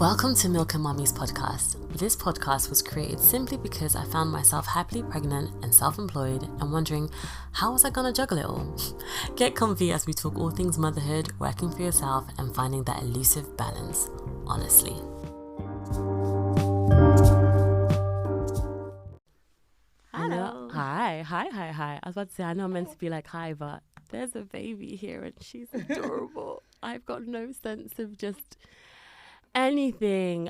Welcome to Milk and Mummies podcast. This podcast was created simply because I found myself happily pregnant and self-employed and wondering, how was I going to juggle it all? Get comfy as we talk all things motherhood, working for yourself, and finding that elusive balance, honestly. Hello. Hi. I was about to say, I know I'm meant to be like, hi, but there's a baby here and she's adorable. I've got no sense of just anything.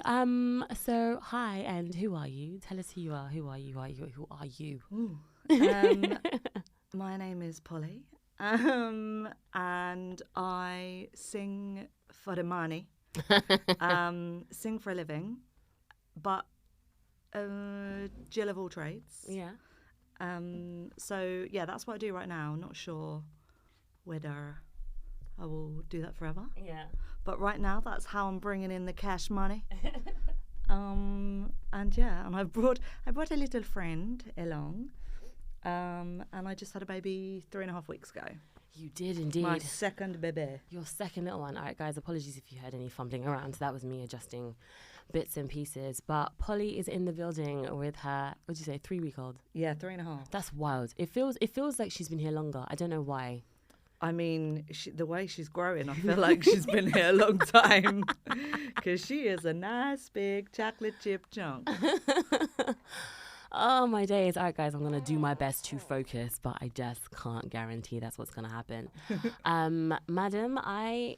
So hi, and who are you? Tell us who you are. Who are you? My name is Polly, and I sing for the money, sing for a living, but Jill of all trades. Yeah. So yeah, that's what I do right now. Not sure whether I will do that forever. Yeah. But right now, that's how I'm bringing in the cash money. And I brought a little friend along, and I just had a baby 3.5 weeks ago. You did indeed. My second baby. Your second little one. All right, guys, apologies if you heard any fumbling around. That was me adjusting bits and pieces. But Polly is in the building with her, what did you say, 3-week-old? Yeah, 3.5. That's wild. It feels like she's been here longer. I don't know why. I mean, the way she's growing, I feel like she's been here a long time because she is a nice big chocolate chip chunk. Oh, my days. All right, guys, I'm going to do my best to focus, but I just can't guarantee that's what's going to happen. Madam, I'm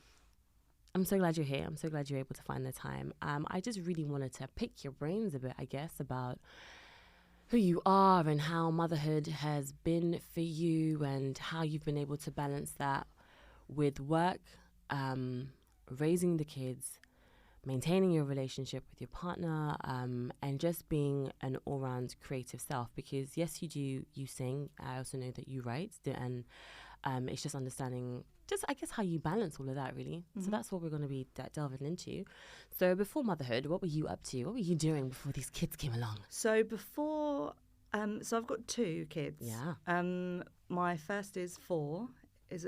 so glad you're here. I'm so glad you're able to find the time. I just really wanted to pick your brains a bit, I guess, about who you are and how motherhood has been for you and how you've been able to balance that with work, raising the kids, maintaining your relationship with your partner, and just being an all-round creative self. Because yes, you sing. I also know that you write, and it's just understanding I guess how you balance all of that, really. Mm-hmm. So that's what we're going to be delving into. So before motherhood, what were you up to? What were you doing before these kids came along? So before, so I've got 2 kids. Yeah. My first is 4.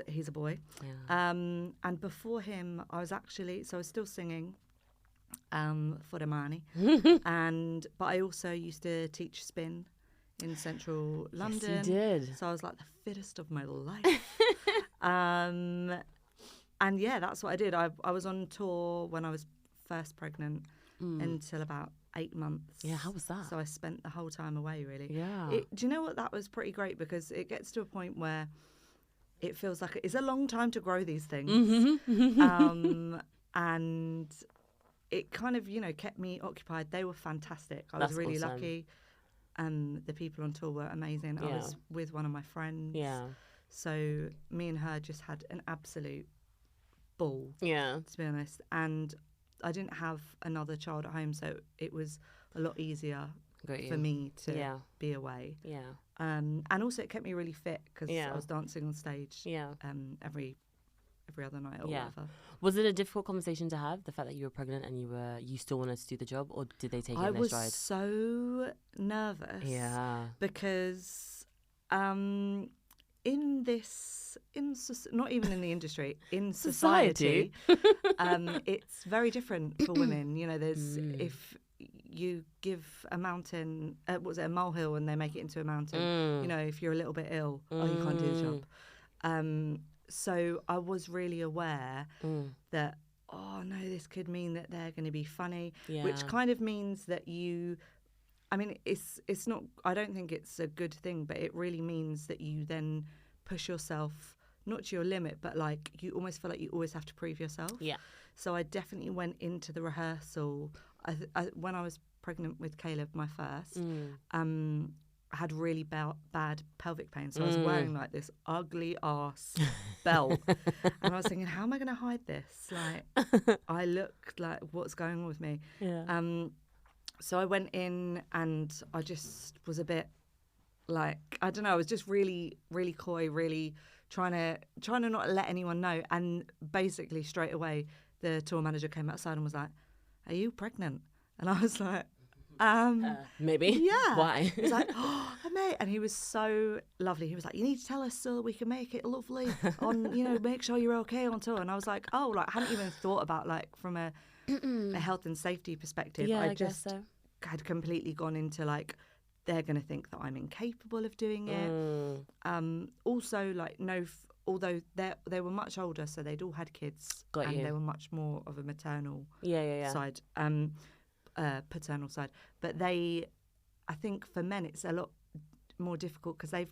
He's a boy. Yeah. And before him, I was still singing for the money. But I also used to teach spin in central London. Yes, you did. So I was like the fittest of my life. And yeah, that's what I did. I was on tour when I was first pregnant until about 8 months. Yeah, how was that? So I spent the whole time away, really. Yeah. Do you know what? That was pretty great because it gets to a point where it feels like it's a long time to grow these things. Mm-hmm. And it kind of, kept me occupied. They were fantastic. I was really lucky. The people on tour were amazing. Yeah. I was with one of my friends. Yeah. So me and her just had an absolute ball. Yeah. To be honest. And I didn't have another child at home, so it was a lot easier for me to be away. Yeah. And also it kept me really fit because I was dancing on stage. Yeah. Every other night or whatever. Was it a difficult conversation to have, the fact that you were pregnant and you still wanted to do the job, or did they take it in their stride? I was so nervous. Yeah. Because not even in the industry, in society, it's very different for women. There's if you give a mountain, a molehill, and they make it into a mountain. If you're a little bit ill, you can't do the job. So I was really aware that, this could mean that they're going to be funny, which kind of means that it's not, I don't think it's a good thing, but it really means that you then push yourself, not to your limit, but like you almost feel like you always have to prove yourself. Yeah. So I definitely went into the rehearsal. When I was pregnant with Caleb, my first, I had really bad pelvic pain. So I was wearing like this ugly ass belt. And I was thinking, how am I going to hide this? Like, I looked like, what's going on with me? Yeah. So I went in and I just was a bit like, I don't know, I was just really, really coy, really trying to not let anyone know. And basically straight away, the tour manager came outside and was like, "Are you pregnant?" And I was like, maybe. Yeah. Why? He was like, "Oh, mate," and he was so lovely. He was like, "You need to tell us so we can make it lovely on, make sure you're okay on tour." And I was like, "Oh, like I hadn't even thought about like from a a health and safety perspective. Yeah, I guess just so. had completely gone into like, they're going to think that I'm incapable of doing it. Also, like, although they were much older, so they'd all had kids. Got you. They were much more of a maternal side, paternal side. But I think for men, it's a lot more difficult because they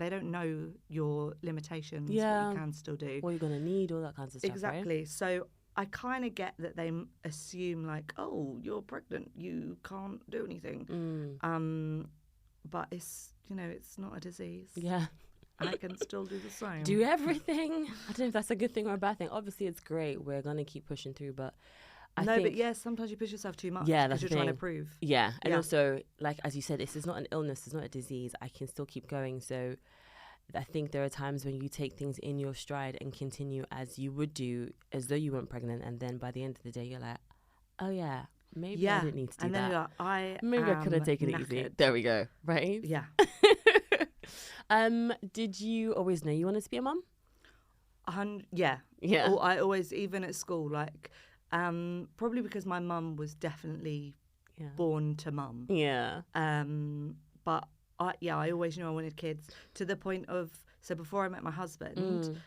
don't know your limitations, what you can still do, what you're going to need, all that kinds of stuff, exactly. Right? So I kind of get that they assume like, oh, you're pregnant, you can't do anything. But it's, it's not a disease. Yeah. I can still do the same. Do everything. I don't know if that's a good thing or a bad thing. Obviously, it's great. We're going to keep pushing through, but I think... but yeah, sometimes you push yourself too much because you're trying to prove. Yeah, and also, like, as you said, this is not an illness, it's not a disease. I can still keep going. So I think there are times when you take things in your stride and continue as you would do, as though you weren't pregnant, and then by the end of the day, you're like, oh yeah, maybe I didn't need to do and that. then you're like, maybe I could have taken it easy. There we go. Right? Yeah. Did you always know you wanted to be a mum? Yeah. I always, even at school, like, probably because my mum was definitely born to mum. Yeah. But I always knew I wanted kids, to the point of, so before I met my husband,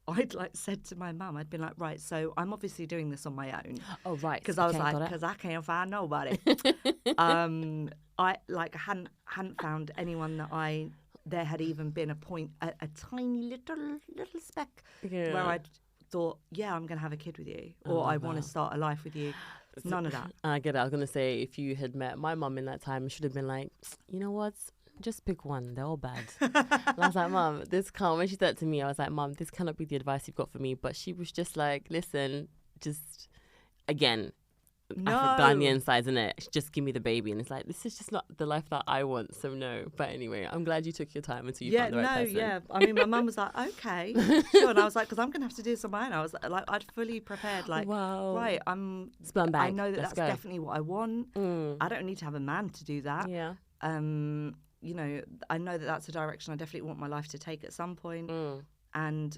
I'd like said to my mum, I'd been like, right, so I'm obviously doing this on my own. Oh, right. Because I was like, because I can't find nobody. I hadn't found anyone that there had even been a tiny little speck where I'd thought, yeah, I'm going to have a kid with you, or I want to start a life with you. None of that. I get it. I was going to say, if you had met my mum in that time, should have been like, you know what? Just pick one. They're all bad. And I was like, Mum, this can't. When she said it to me, I was like, Mum, this cannot be the advice you've got for me. But she was just like, listen, just, again, behind the insides, innit? Just give me the baby. And it's like, this is just not the life that I want. So no. But anyway, I'm glad you took your time until you found the right person. Yeah. I mean, my mum was like, okay, sure. And I was like, because I'm going to have to do this on my own. I was like, I'd fully prepared, like, right, I know that's definitely what I want. I don't need to have a man to do that. Yeah. I know that that's a direction I definitely want my life to take at some point. And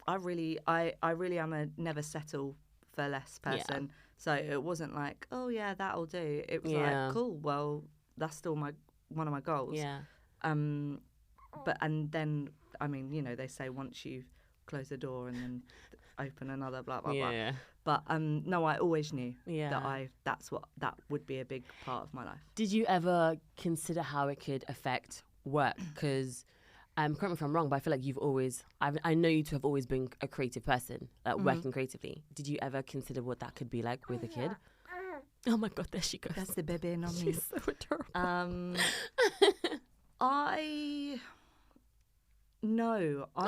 I really am a never settle for less person. Yeah. So it wasn't like, oh yeah, that'll do. It was like, cool, well, that's still one of my goals. Yeah. And then, I mean, they say once you close the door and then open another, blah, blah, blah. But no, I always knew that would be a big part of my life. Did you ever consider how it could affect work? Because, correct me if I'm wrong, but I feel like you've always, I know you to have always been a creative person, working creatively. Did you ever consider what that could be like with a kid? Oh my God, there she goes. That's the baby in on me. She's so adorable. I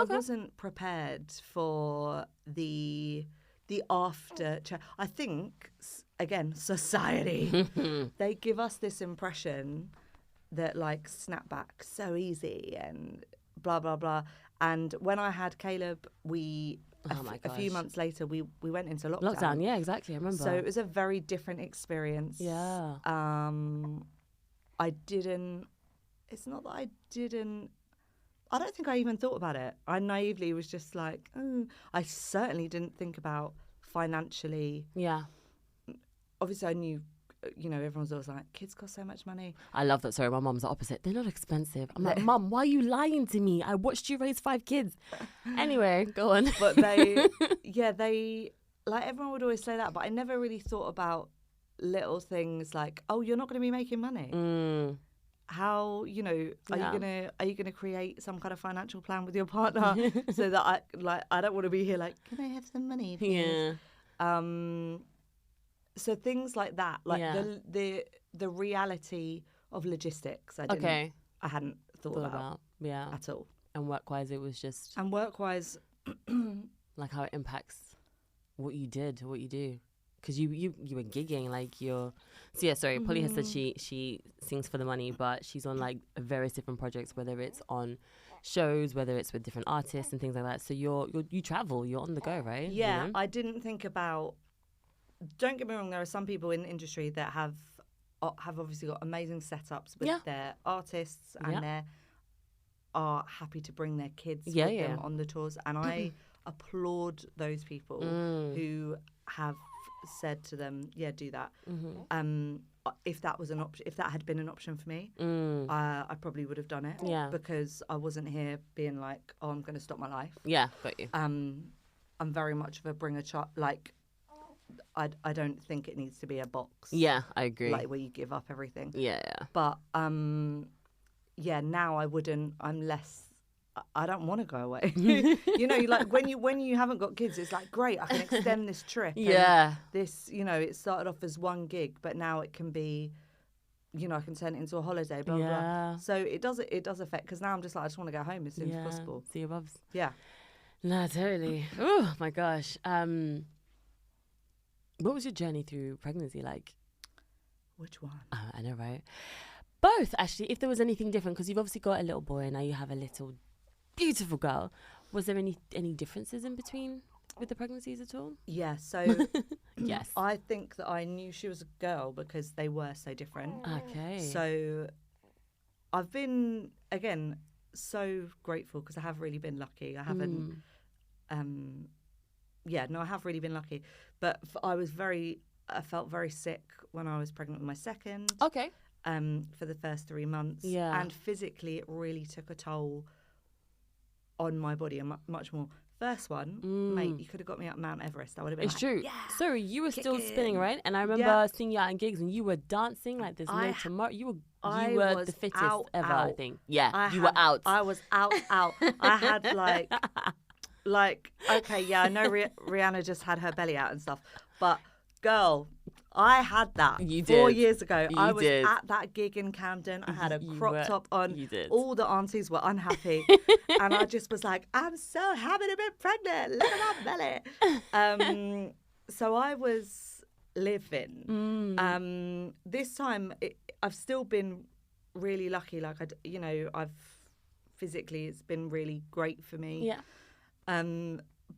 wasn't prepared for the after. I think, again, society, they give us this impression that like snapback so easy and blah blah blah. And when I had Caleb, a few months later we went into lockdown. Yeah, exactly. I remember. So it was a very different experience. Yeah. It's not that I didn't. I don't think I even thought about it. I naively was just like, I certainly didn't think about financially. Yeah. Obviously, I knew, everyone's always like, kids cost so much money. I love that. Sorry, my mum's the opposite. They're not expensive. I'm like, Mum, why are you lying to me? I watched you raise 5 kids. Anyway, go on. But like, everyone would always say that, but I never really thought about little things like, oh, you're not going to be making money. How, are you gonna create some kind of financial plan with your partner so that I don't want to be here like, can I have some money, please? Yeah. So things like that, like the reality of logistics, I hadn't thought about at all. And work-wise, it was just. And work-wise, like how it impacts what you did, what you do. Because you were gigging, like you're... So yeah, sorry, Polly has said she sings for the money, but she's on like various different projects, whether it's on shows, whether it's with different artists and things like that. So you travel, you're on the go, right? Yeah, I didn't think about... Don't get me wrong, there are some people in the industry that have obviously got amazing setups with their artists and their... are happy to bring their kids with them on the tours, and I applaud those people who have said to them, do that. If that was an option, if that had been an option for me, I probably would have done it. Yeah, because I wasn't here being like, oh, I'm going to stop my life. Yeah, got you. I'm very much of a bring a child. Like, I don't think it needs to be a box. Yeah, I agree. Like where you give up everything. Yeah. But now I wouldn't. I'm less. I don't want to go away. You know, like when you haven't got kids, it's like, great, I can extend this trip. Yeah. This, you know, it started off as one gig, but now it can be, you know, I can turn it into a holiday, blah, blah, blah. So it does affect, because now I'm just like, I just want to go home as soon as possible. See your bubs. Yeah. No, totally. Oh, my gosh. What was your journey through pregnancy like? Which one? I know, right? Both, actually, if there was anything different, because you've obviously got a little boy and now you have a little beautiful girl. Was there any differences in between with the pregnancies at all? Yeah, so yes. I think that I knew she was a girl because they were so different. Okay. So I've been, again, so grateful because I have really been lucky. I haven't, I have really been lucky. But I felt very sick when I was pregnant with my second. Okay. For the first 3 months. Yeah. And physically it really took a toll on my body and much more. First one, mate, you could have got me up Mount Everest. I would have been It's true. Yeah, so you were still spinning, right? And I remember seeing you out in gigs and you were dancing like there's no tomorrow. You were the fittest ever, I think. Yeah, you were out. I was out. I had like, okay, yeah, I know Rihanna just had her belly out and stuff, but girl, I had that 4 years ago. I was at that gig in Camden. I had a crop top on. You did. All the aunties were unhappy. And I just was like, I'm so happy to be pregnant. Look at my belly. So I was living. This time, I've still been really lucky. Like, I've physically, it's been really great for me. Yeah.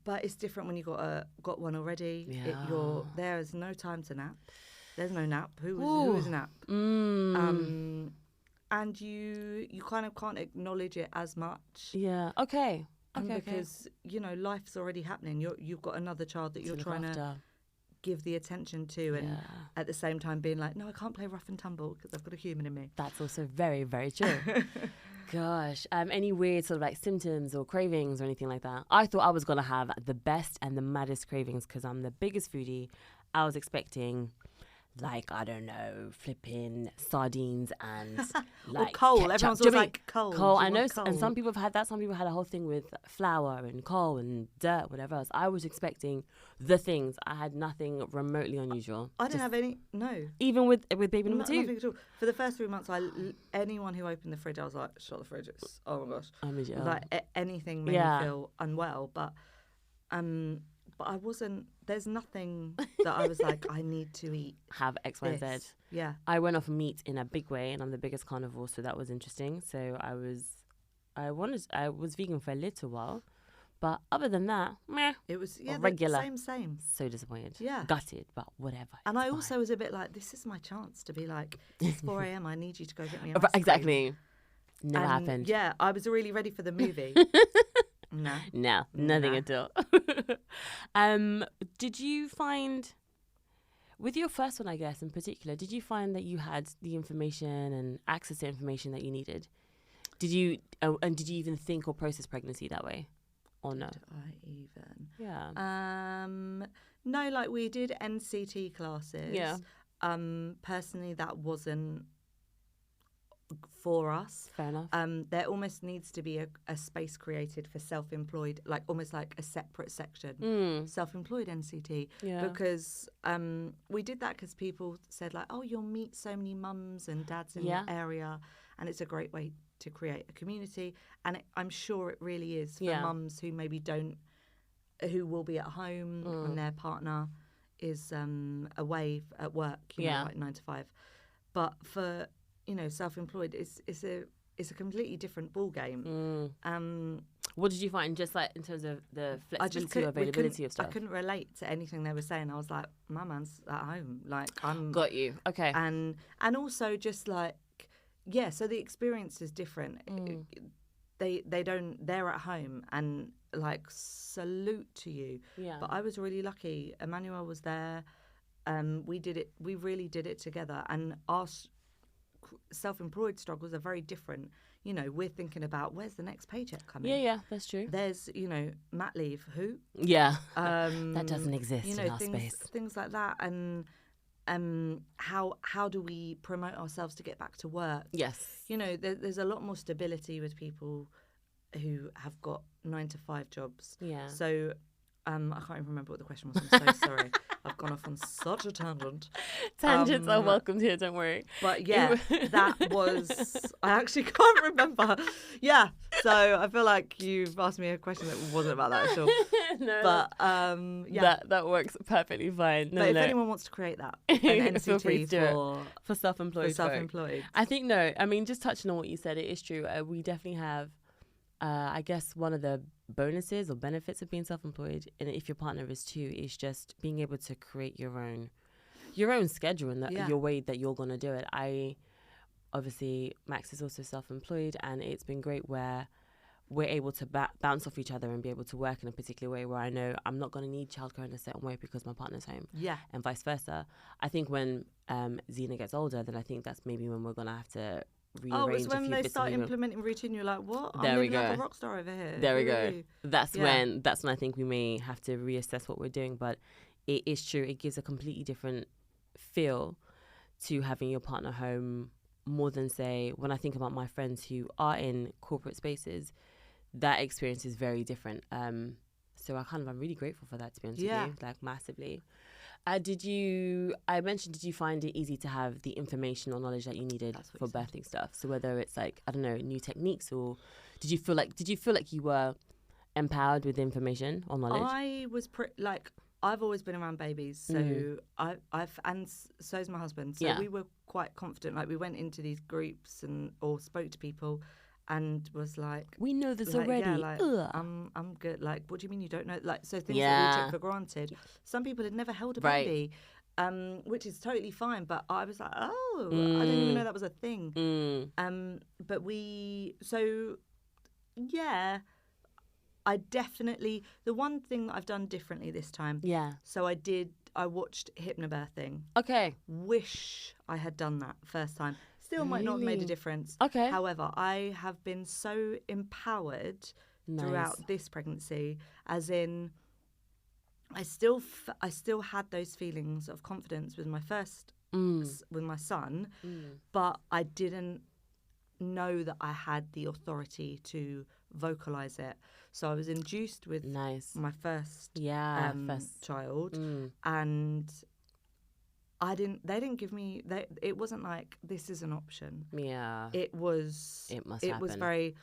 But it's different when you got one already. Yeah. There is no time to nap. There's no nap. Who is nap? And you kind of can't acknowledge it as much. Yeah. Okay. Because life's already happening. You've got another child that you're trying to give the attention to, and at the same time being like, no, I can't play rough and tumble because I've got a human in me. That's also very, very true. Gosh, any weird sort of like symptoms or cravings or anything like that? I thought I was going to have the best and the maddest cravings because I'm the biggest foodie. I was expecting, like, I don't know, flipping sardines and like or coal. ketchup. Everyone's always like coal. Coal, I know, and some people have had that. Some people had a whole thing with flour and coal and dirt, whatever else. I was expecting the things. I had nothing remotely unusual. I didn't have any, no. Even with baby number 2? Nothing at all. For the first 3 months, anyone who opened the fridge, I was like, shut the fridge. Oh my gosh. Like anything made me feel unwell. But I wasn't, there's nothing that I was like, I need to eat. Have X, Y, Z. Yeah. I went off meat in a big way and I'm the biggest carnivore, so that was interesting. So I was vegan for a little while. But other than that, meh. It was regular. Same. So disappointed. Yeah. Gutted, but whatever. And I also was a bit like, this is my chance to be like, it's 4 a.m. I need you to go get me a Exactly. Never happened. Yeah, I was really ready for the movie. No, nothing at all. Did you find, with your first one, I guess, in particular, did you find that you had the information and access to information that you needed? Did you even think or process pregnancy that way? Or no? Did I even? Yeah. No, like we did NCT classes. Yeah. Personally, that wasn't for us. Fair enough. There almost needs to be a space created for self-employed, like almost like a separate section. Self-employed NCT. Yeah. Because we did that because people said like, oh, you'll meet so many mums and dads in the area, and it's a great way to create a community. And I'm sure it really is for mums who maybe who will be at home and their partner is away at work, like 9 to 5. But for self-employed, it's a completely different ball game. What did you find, just like in terms of the flexibility or availability of stuff? I couldn't relate to anything they were saying. I was like, my man's at home, like I'm. Got you. Okay. And also just like, so the experience is different. they're at home and like salute to you. Yeah. But I was really lucky. Emmanuel was there. We really did it together, and our self-employed struggles are very different. You know, we're thinking about where's the next paycheck coming. Yeah, that's true. There's, you know, mat leave, who? Yeah. That doesn't exist, you know, in our space. Things like that. And how do we promote ourselves to get back to work? Yes. You know, there's a lot more stability with people who have got 9-to-5 jobs. Yeah. So I can't even remember what the question was. I'm so sorry. I've gone off on such a tangent. Tangents are welcomed here, don't worry. But yeah, that was... I actually can't remember. Yeah, so I feel like you've asked me a question that wasn't about that at all. No, but yeah. That works perfectly fine. But if anyone wants to create that, an NCT feel free to do it for self-employed. I think, no, I mean, just touching on what you said, it is true. We definitely have, I guess, one of the bonuses or benefits of being self-employed, and if your partner is too, is just being able to create your own schedule and your way that you're going to do it. Obviously, Max is also self-employed, and it's been great where we're able to bounce off each other and be able to work in a particular way where I know I'm not going to need childcare in a certain way because my partner's home. Yeah. And vice versa. I think when Zena gets older, then I think that's maybe when we're going to have to rearrange it's when they start implementing routine, you're like, what? There we go. Like a rock star over here. There we go. That's when I think we may have to reassess what we're doing. But it is true. It gives a completely different feel to having your partner home more than, say, when I think about my friends who are in corporate spaces, that experience is very different. So I'm really grateful for that, to be honest with you, like massively. Did you find it easy to have the information or knowledge that you needed for birthing stuff? So whether it's like, I don't know, new techniques, or did you feel like you were empowered with information or knowledge? I was I've always been around babies, so and so's my husband. So we were quite confident. Like, we went into these groups or spoke to people, and was like, we know this already. Yeah, like, I'm good. Like, what do you mean you don't know? Like, so things that we took for granted. Some people had never held a baby, which is totally fine. But I was like, I didn't even know that was a thing. But I definitely, the one thing that I've done differently this time. Yeah. So I watched hypnobirthing. Okay. Wish I had done that first time. Still might not have made a difference. Okay. However, I have been so empowered throughout this pregnancy, as in I still had those feelings of confidence with my first, with my son, but I didn't know that I had the authority to vocalize it. So I was induced with my first child, and they didn't give me, it wasn't like, this is an option. Yeah. It was very,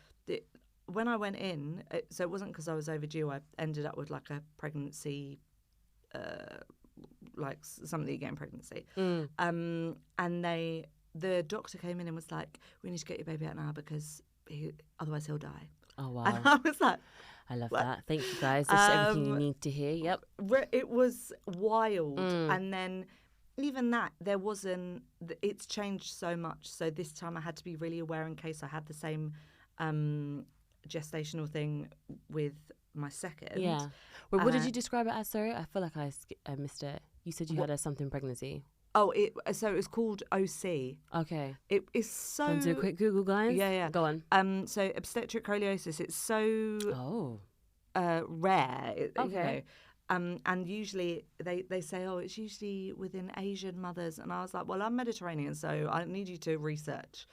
when I went in, so it wasn't because I was overdue. I ended up with like a pregnancy, like something that you get in pregnancy. And the doctor came in and was like, we need to get your baby out now because otherwise he'll die. Oh, wow. And I was like, I love that. Thank you, guys. That's everything you need to hear. Yep. It was wild. And then even that, it's changed so much. So this time I had to be really aware in case I had the same gestational thing with my second. Yeah. Well, what did you describe it as? Sorry, I feel like I missed it. You said you had a something pregnancy. Oh, so it was called OC. Okay. It is so... Can do a quick Google, guys? Yeah. Go on. So obstetric scoliosis, it's so rare. Okay. You know. And usually they say, it's usually within Asian mothers. And I was like, well, I'm Mediterranean, so I need you to research.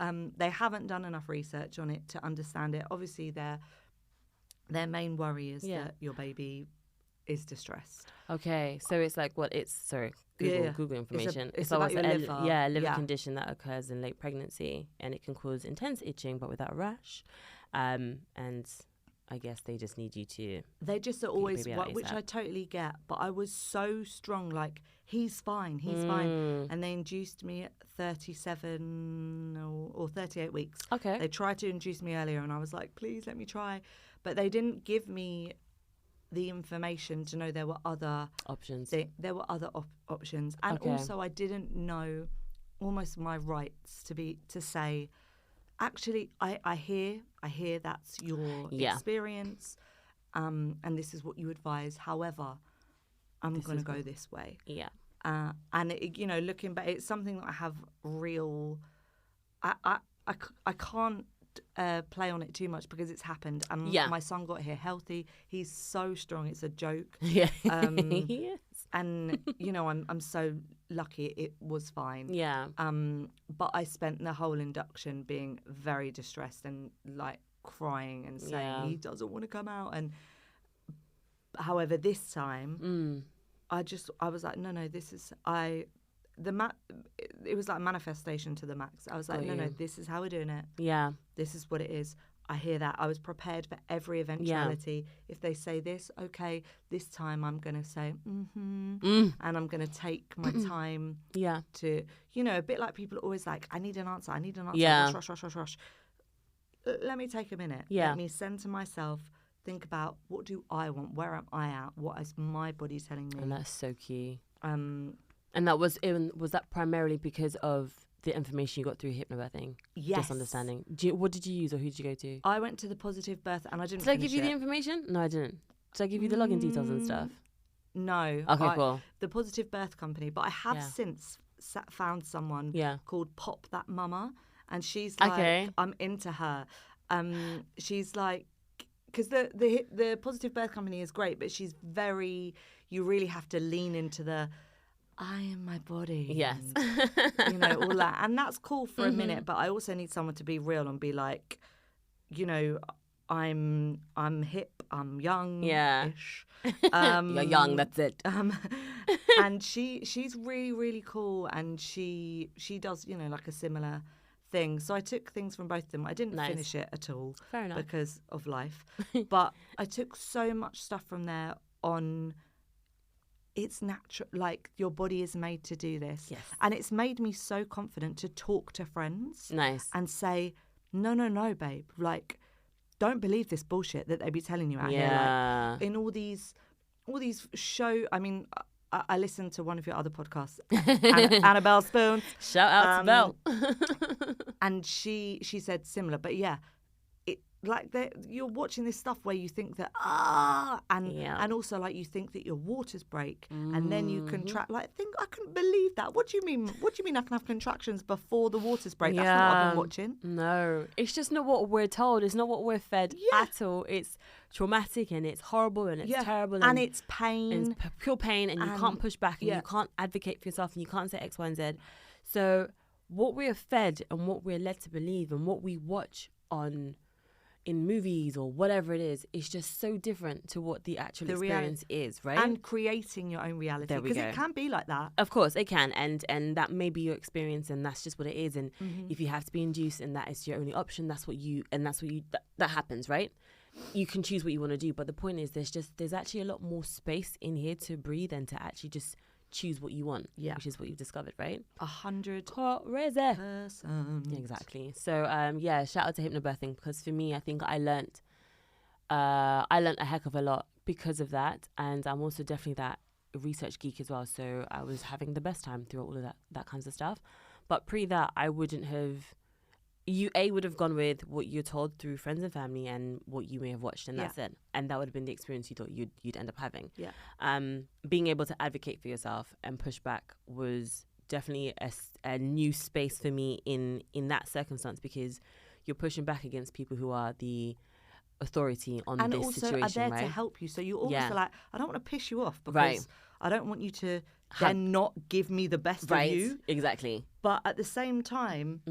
They haven't done enough research on it to understand it. Obviously, their main worry is that your baby is distressed. Okay, so it's like Google information. It's about your liver. A liver condition that occurs in late pregnancy, and it can cause intense itching but without rash. And I guess they just need you to... They just are always... Which I totally get, but I was so strong, like, he's fine. And they induced me at 37 or 38 weeks. Okay. They tried to induce me earlier, and I was like, please let me try. But they didn't give me the information to know there were other options. There were other options. And also I didn't know almost my rights to say, actually, I hear that's your experience, and this is what you advise. However, I'm going to go this way. Yeah. And looking back, it's something that I have real. I can't play on it too much because it's happened, and my son got here healthy. He's so strong; it's a joke. Yeah. He is. And I'm so lucky it was fine. Yeah. But I spent the whole induction being very distressed and like crying and saying he doesn't want to come out. And however, this time, I was like, no, this is it was like manifestation to the max. I was like, no, this is how we're doing it. Yeah. This is what it is. I hear that. I was prepared for every eventuality. Yeah. If they say this, okay, this time I'm going to say, and I'm going to take my time to, a bit like people are always like, I need an answer. Yeah. Rush. Let me take a minute. Yeah. Let me center myself, think about what do I want? Where am I at? What is my body telling me? And that's so key. And that was that primarily because of the information you got through hypnobirthing? Yes. Just understanding. What did you use or who did you go to? I went to the Positive Birth and I didn't Did I give you the information? No, I didn't. Did I give you the login details and stuff? No. Okay, cool. The Positive Birth Company. But I have since found someone called Pop That Mama. And she's like, I'm into her. She's like, because the Positive Birth Company is great, but she's you really have to lean into the, I am my body. Yes. And, all that. And that's cool for a minute, but I also need someone to be real and be like, I'm hip, I'm young. Yeah. You're young, that's it. And she's really, really cool, and she does, like a similar thing. So I took things from both of them. I didn't finish it at all. Fair enough. Because of life. But I took so much stuff from there on. It's natural, like your body is made to do this. Yes. And it's made me so confident to talk to friends. Nice. And say, no, babe. Like, don't believe this bullshit that they be telling you out here. Like, in all these I mean, I listened to one of your other podcasts, Annabelle Spoon. Shout out to Belle. And she said similar, but you're watching this stuff where you think that and also like you think that your waters break and then you contract. Like, I couldn't believe that. What do you mean? What do you mean I can have contractions before the waters break? That's not what I've been watching. No, it's just not what we're told. It's not what we're fed at all. It's traumatic and it's horrible and it's terrible and it's pain. And it's pure pain and you can't push back and you can't advocate for yourself and you can't say X, Y, and Z. So what we're fed and what we're led to believe and what we watch in movies or whatever it is just so different to what the actual experience is, right? And creating your own reality, because it can be like that. Of course, it can, and that may be your experience, and that's just what it is. And if you have to be induced, and that is your only option, that happens, right? You can choose what you want to do, but the point is, there's actually a lot more space in here to breathe and to actually just choose what you want, which is what you've discovered, right? 100%. Exactly. So, shout out to hypnobirthing, because for me, I think I learnt a heck of a lot because of that, and I'm also definitely that research geek as well. So I was having the best time through all of that kinds of stuff. But pre that, I wouldn't have. You would have gone with what you're told through friends and family and what you may have watched, and that's it. And that would have been the experience you thought you'd end up having. Yeah. Being able to advocate for yourself and push back was definitely a new space for me in that circumstance, because you're pushing back against people who are the authority on this situation, and also are there to help you. So you almost are like, I don't want to piss you off because I don't want you to then not give me the best of you. Exactly. But at the same time,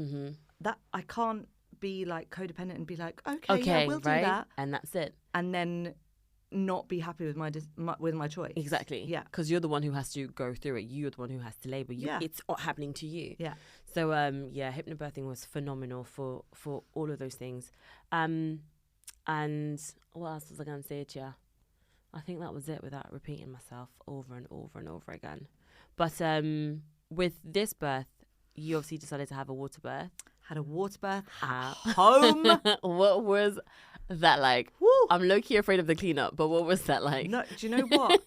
that I can't be like codependent and be like, okay, we'll do that, and that's it, and then not be happy with my choice. Exactly. Yeah, because you're the one who has to go through it. You're the one who has to labor. It's not happening to you. Yeah. So hypnobirthing was phenomenal for all of those things. And what else was I going to say to you? I think that was it, without repeating myself over and over and over again. But with this birth, you obviously decided to have a water birth. Had a water birth at home. What was that like? Woo. I'm low-key afraid of the cleanup, but what was that like? No, do you know what?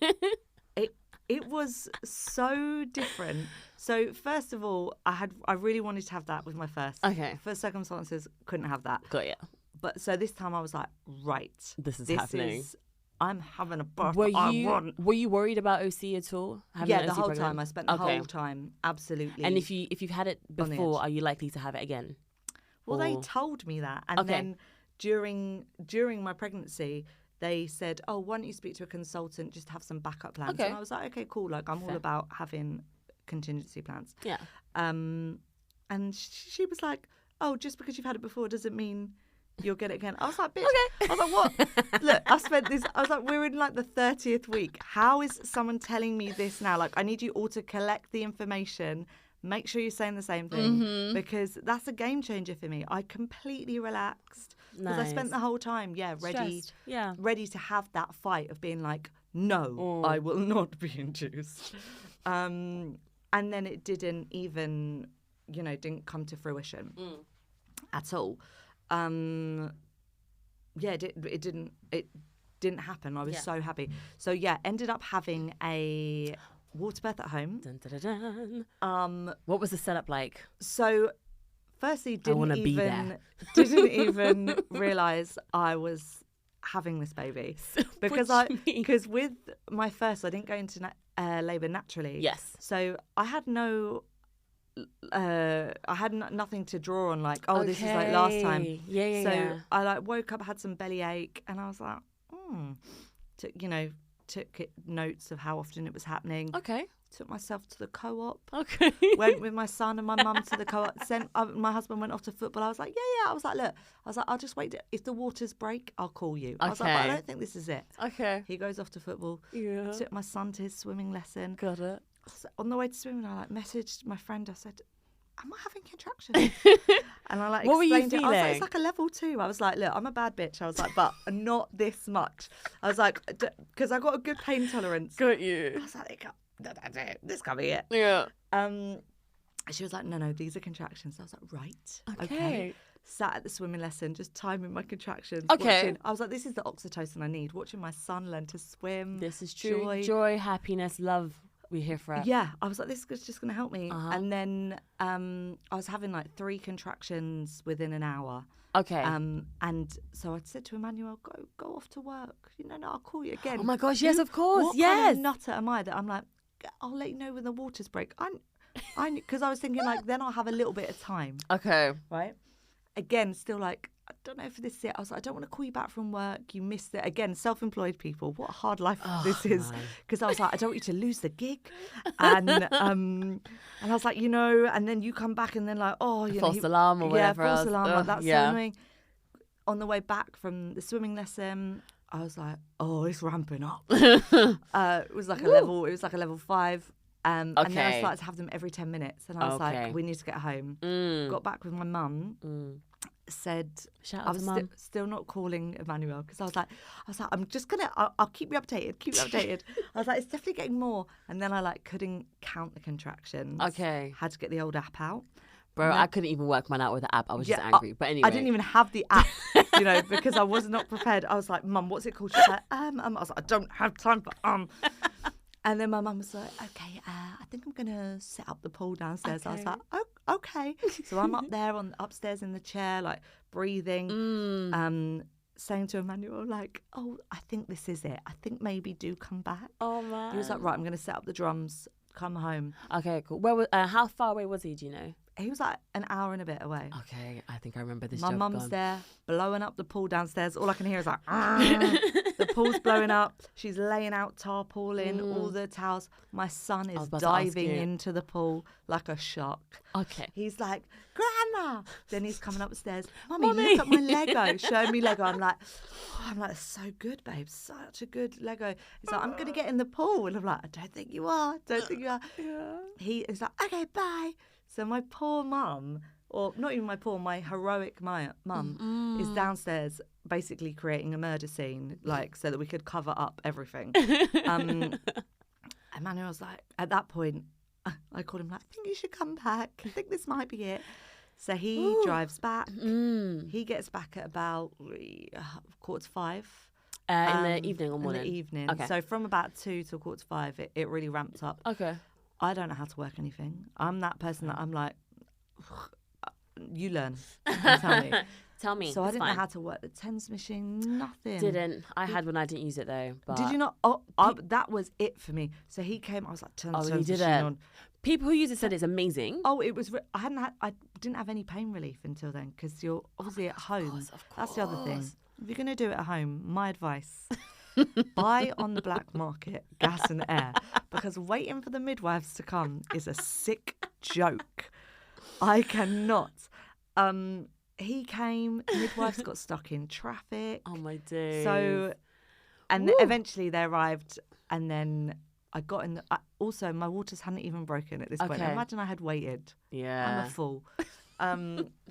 It was so different. So first of all, I really wanted to have that with my first. Okay. First circumstances, couldn't have that. Got you. But so this time I was like, right, this is happening. I'm having a birth. Were you worried about OC at all? Yeah, the whole time. I spent the whole time absolutely. And if you've had it before, are you likely to have it again? Well, they told me that, and then during my pregnancy, they said, "Oh, why don't you speak to a consultant just to have some backup plans?" Okay. And I was like, "Okay, cool. Like, I'm all about having contingency plans." Yeah. And she was like, "Oh, just because you've had it before doesn't mean you'll get it again." I was like, "Bitch." Okay. I was like, "What?" Look, I was like, we're in like the 30th week. How is someone telling me this now? Like, I need you all to collect the information. Make sure you're saying the same thing because that's a game changer for me. I completely relaxed because I spent the whole time, ready to have that fight of being like, no, I will not be induced. And then it didn't even, didn't come to fruition at all. It didn't happen. I was so happy. So ended up having a water birth at home. Dun, dun, dun, dun. What was the setup like? So firstly, didn't even realise I was having this baby because with my first, I didn't go into labour naturally. Yes. So I had nothing to draw on, like, this is like last time. So I like woke up, had some bellyache, and I was like, took notes of how often it was happening. Okay. Took myself to the co-op. Okay. Went with my son and my mum to the co-op. My husband went off to football. I was like, yeah. I was like, look. I was like, I'll just wait. If the waters break, I'll call you. I was like, but I don't think this is it. Okay. He goes off to football. Yeah. Took my son to his swimming lesson. Got it. On the way to swimming, I messaged my friend. I said, am I having contractions? And I what explained were you it. I was like, it's like a level 2. I was like, look, I'm a bad bitch. I was like, but not this much. I was like, because I got a good pain tolerance. Got you. I was like, this can't be it. Yeah. She was like, no, these are contractions. I was like, right. Okay. Sat at the swimming lesson, just timing my contractions. Okay. I was like, this is the oxytocin I need. Watching my son learn to swim. This is true. Joy, happiness, love. We're here for it. Yeah, I was like, this is just going to help me. And then I was having like 3 contractions within an hour. Okay. And so I said to Emmanuel, go off to work. No, I'll call you again. Oh my gosh, yes, of course. What kind of nutter am I that I'm like, I'll let you know when the waters break. Because I was thinking like, then I'll have a little bit of time. Okay. Right? Again, still like, I don't know if this is it. I was like, I don't want to call you back from work. You missed it. Again, self-employed people. What a hard life this is. Because I was like, I don't want you to lose the gig. And I was like, and then you come back and then like, false alarm or whatever. Yeah, false alarm. Like, that's so annoying. On the way back from the swimming lesson, I was like, it's ramping up. It was like a level 5. And then I started to have them every 10 minutes. And I was like, we need to get home. Got back with my mum. Said shout I out was to Mum. still not calling Emmanuel because I was like I'm just gonna I'll keep you updated. I was like, it's definitely getting more. And then I couldn't count the contractions. Okay. Had to get the old app out. Bro, I couldn't even work mine out with the app. I was just angry. But anyway. I didn't even have the app, because I was not prepared. I was like, Mum, what's it called? She was like, I was like, I don't have time for And then my mum was like, okay, I think I'm going to set up the pool downstairs. Okay. I was like, oh, okay. So I'm up there upstairs in the chair, like breathing, saying to Emmanuel, like, I think this is it. I think maybe do come back. Oh, man. He was like, right, I'm going to set up the drums, come home. Okay, cool. How far away was he, do you know? He was like an hour and a bit away. Okay, I think I remember this. My mum's there, blowing up the pool downstairs. All I can hear is like, the pool's blowing up. She's laying out tarpaulin, all the towels. My son is diving into the pool like a shark. Okay. He's like, Grandma. Then he's coming upstairs. Mummy, look at my Lego. Showing me Lego. I'm like, that's so good, babe. Such a good Lego. He's like, I'm going to get in the pool. And I'm like, I don't think you are. Yeah. He is like, okay, bye. So my poor mum, or not even my heroic mum, is downstairs basically creating a murder scene, so that we could cover up everything. Emmanuel was like, at that point, I called him like, I think you should come back. I think this might be it. So he drives back. He gets back at about 4:45. In the evening or morning? In the evening. Okay. So from about 2 till 4:45, it really ramped up. Okay. I don't know how to work anything. I'm that person that I'm like, you learn and tell me. Tell me. So I didn't know how to work the TENS machine, nothing. Didn't. I had when I didn't use it though. But did you not? That was it for me. So he came, I was like, turn the TENS machine on. People who use it said it's amazing. Oh, it was. I didn't have any pain relief until then because you're obviously at home. Of course. That's the other thing. If you're going to do it at home, my advice, buy on the black market gas and air, because waiting for the midwives to come is a sick joke. I cannot. He came, midwives got stuck in traffic. Oh my days. So, and eventually they arrived, and then I got in. Also, my waters hadn't even broken at this point. Imagine I had waited. Yeah. I'm a fool.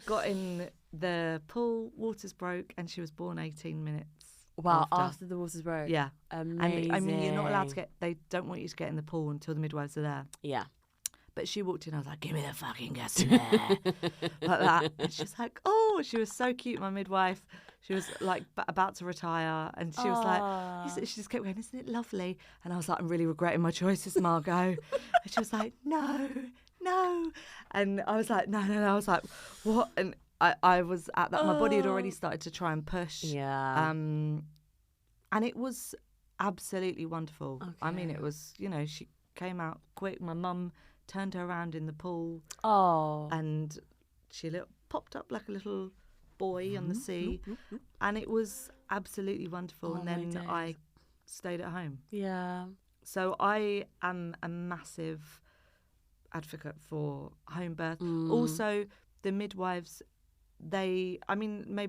Got in the pool, waters broke, and she was born 18 minutes. Wow, after the waters broke? Yeah. Amazing. And I mean, you're not allowed to get, they don't want you to get in the pool until the midwives are there. Yeah. But she walked in, I was like, give me the fucking gas in there. Like that. And she's like, oh, she was so cute, my midwife. She was like about to retire. And she was like, she just kept going, isn't it lovely? And I was like, I'm really regretting my choices, Margot. And she was like, no. And I was like, no. I was like, what? And I was at that, my body had already started to try and push. Yeah. And it was absolutely wonderful. Okay. I mean, it was, she came out quick. My mum turned her around in the pool. Oh. And she popped up like a little buoy on the sea. And it was absolutely wonderful. And then I stayed at home. Yeah. So I am a massive advocate for home birth. Also, the midwives, maybe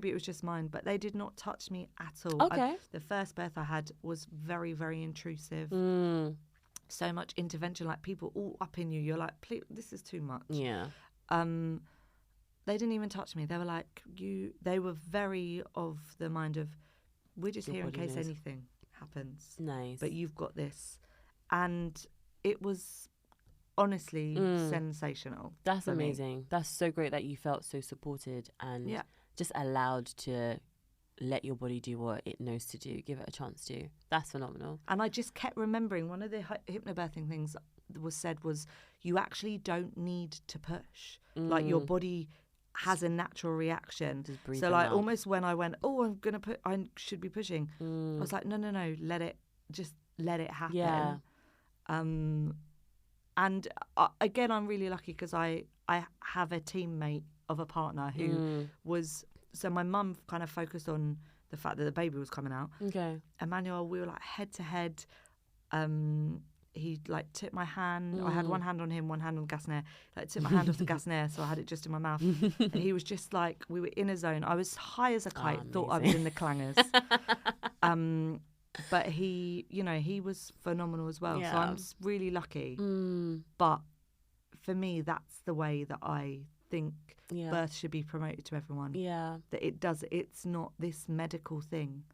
it was just mine, but they did not touch me at all. Okay. The first birth I had was very, very intrusive. So much intervention, like people all up in you. You're like, please, this is too much. Yeah. They didn't even touch me. They were like, they were very of the mind of, we're just here in case anything happens. Nice. But you've got this. And it was honestly sensational. That's amazing. That's so great that you felt so supported and just allowed to let your body do what it knows to do, give it a chance to. That's phenomenal. And I just kept remembering one of the hypnobirthing things that was said was you actually don't need to push. Like your body has a natural reaction. So like almost when I went, I should be pushing. I was like, no, let it happen. Yeah. And again, I'm really lucky because I have a teammate of a partner who was, so my mum kind of focused on the fact that the baby was coming out. Okay. Emmanuel, we were like head to head. He like took my hand. I had one hand on him, one hand on gas and air. Like took my hand off the gas and air, so I had it just in my mouth. And he was just like, we were in a zone. I was high as a kite, thought I was in the clangers. But he was phenomenal as well. Yeah. So I'm really lucky. But for me, that's the way that I think birth should be promoted to everyone. Yeah. That it's not this medical thing.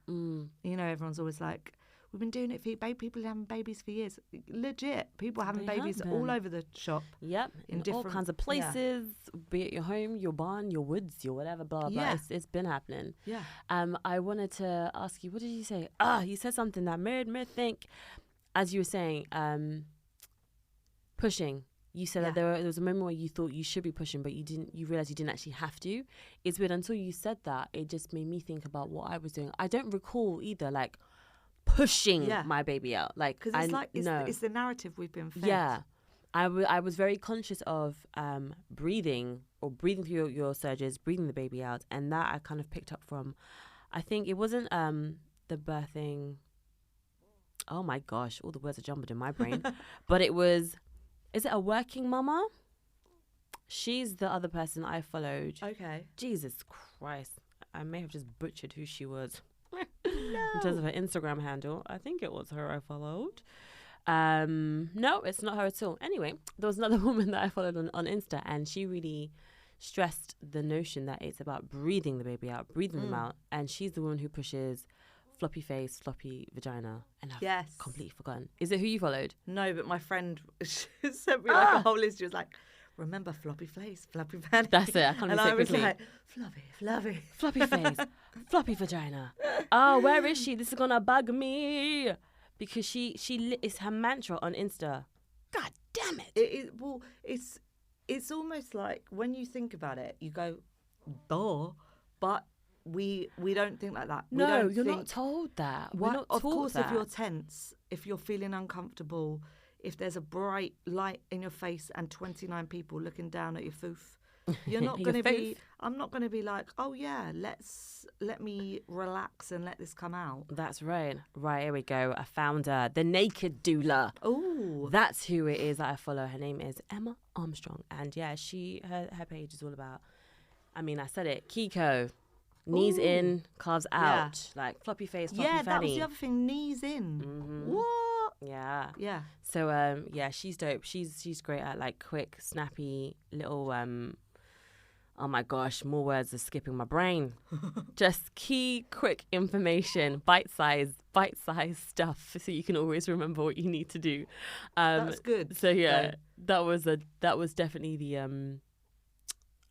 Everyone's always like, we've been doing it for people having babies for years. Legit. People having babies all over the shop. Yep. In all kinds of places, be it your home, your barn, your woods, your whatever, blah, blah. It's been happening. Yeah. I wanted to ask you, what did you say? You said something that made me think, as you were saying, pushing. You said that there was a moment where you thought you should be pushing, but you realized you didn't actually have to. It's weird. Until you said that, it just made me think about what I was doing. I don't recall either, like, pushing my baby out. Like, because it's the narrative we've been fed. Yeah. I was very conscious of breathing through your surges, breathing the baby out. And that I kind of picked up from, I think it wasn't the birthing. Oh my gosh, all the words are jumbled in my brain. But it was, is it a working mama? She's the other person I followed. Okay. Jesus Christ. I may have just butchered who she was. In terms of her Instagram handle. I think it was her I followed. No, it's not her at all. Anyway, there was another woman that I followed on Insta, and she really stressed the notion that it's about breathing the baby out, breathing them out. And she's the woman who pushes floppy face, floppy vagina. And I've completely forgotten. Is it who you followed? No, but my friend sent me like a whole list. She was like, remember floppy face, floppy fanny. That's it. I can't even say it quickly. Like, floppy. Floppy face, floppy vagina. Oh, where is she? This is gonna bug me because it's her mantra on Insta. God damn it! It's almost like when you think about it, you go, duh, but we don't think like that. No, you're not told that. We're not of taught course, that. if you're tense, if you're feeling uncomfortable, if there's a bright light in your face and 29 people looking down at your foof, you're not going to be. I'm not going to be like, oh yeah, let me relax and let this come out. That's right. Right, here we go. I found her, the naked doula. Oh, that's who it is that I follow. Her name is Emma Armstrong, and yeah, her page is all about. I mean, I said it. Kiko, knees in, calves out, like floppy face, floppy fanny. Yeah, that was the other thing. Knees in. Mm-hmm. What? Yeah. Yeah. So yeah, she's dope. She's great at like quick, snappy little oh my gosh, more words are skipping my brain. Just key, quick information, bite-sized stuff, so you can always remember what you need to do. That's good. So yeah, that was definitely the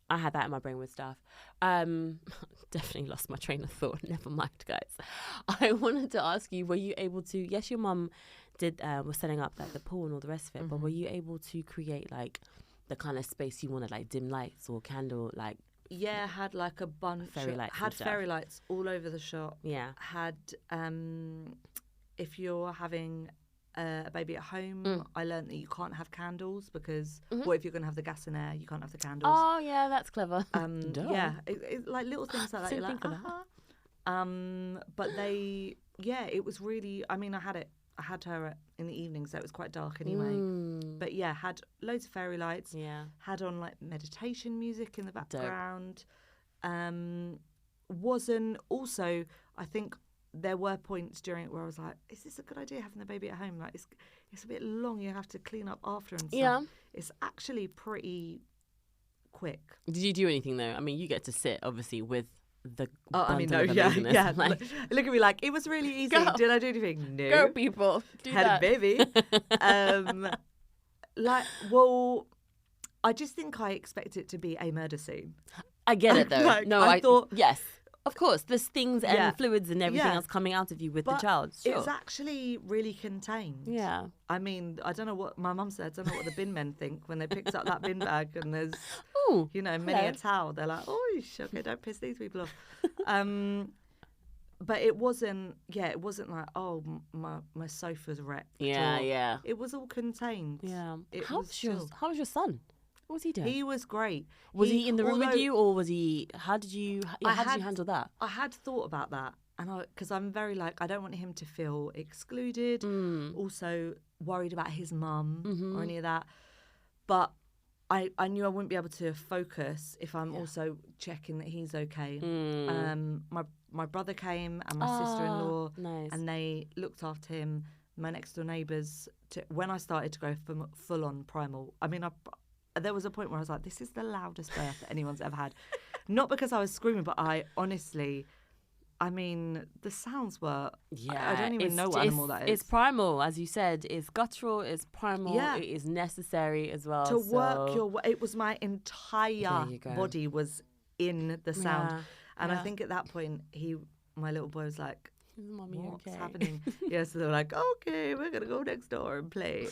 I had that in my brain with stuff. Definitely lost my train of thought. Never mind, guys. I wanted to ask you: were you able to? Yes, your mum was setting up like the pool and all the rest of it, but were you able to create like the kind of space you wanted, like dim lights or candle, like? Yeah, had like a bunch had fairy lights all over the shop. Yeah, had if you're having a baby at home, I learned that you can't have candles because if you're going to have the gas and air, you can't have the candles. Oh yeah, that's clever. Yeah, it, like little things like that. You're like, but it was really. I mean, I had her in the evening, so it was quite dark anyway. But yeah, had loads of fairy lights. Yeah, had on like meditation music in the background. Wasn't also, I think there were points during it where I was like, is this a good idea having the baby at home? Like it's a bit long. You have to clean up after and stuff. Yeah, it's actually pretty quick. Did you do anything though? I mean, you get to sit obviously with the. Yeah. Like, look at me like it was really easy. Go. Did I do anything? No. Go people. Had a baby. I just think I expect it to be a murder scene. I get it though. Like, no, I thought yes. Of course, there's things and fluids and everything else coming out of you with the child. Sure. It's actually really contained. Yeah. I mean, I don't know what my mum said. I don't know what the bin men think when they picked up that bin bag and there's, many a towel. They're like, oh, okay, don't piss these people off. But it wasn't like, oh, my sofa's wrecked. Yeah, yeah. It was all contained. Yeah. How was your son? What was he doing? He was great. Was he in the room with you, or was he? How did you handle that? I had thought about that, and because I'm very like, I don't want him to feel excluded. Also worried about his mum or any of that. But I knew I wouldn't be able to focus if I'm also checking that he's okay. My brother came and my sister-in-law, and they looked after him. My next door neighbours. When I started to go full on primal, I mean, there was a point where I was like, this is the loudest birth that anyone's ever had. Not because I was screaming, but I honestly, I mean, the sounds were, I don't even know what animal that is. It's primal, as you said. It's guttural, it's primal, it is necessary as well. To work it was my entire body was in the sound. Yeah. And I think at that point, my little boy was like, Mommy, what's happening? So they were like, okay, we're going to go next door and play.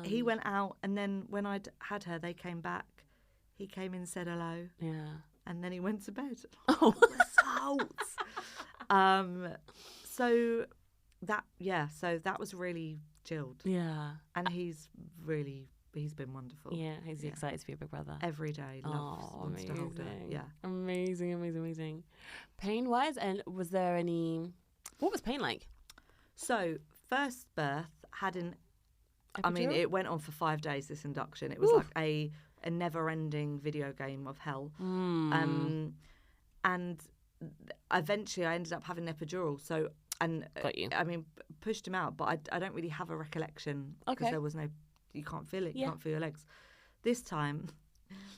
He went out, and then when I'd had her, they came back. He came in, said hello. Yeah. And then he went to bed. Oh, so that was really chilled. Yeah. And he's been wonderful. Yeah, he's excited to be a big brother. Every day, wants to hold her. Yeah. Amazing. Pain-wise, and was there any... What was pain like? So, first birth had it went on for 5 days, this induction. It was like a never-ending video game of hell. And eventually I ended up having an epidural. So, got you. I mean, pushed him out, but I don't really have a recollection because there was no... You can't feel it. You can't feel your legs. This time,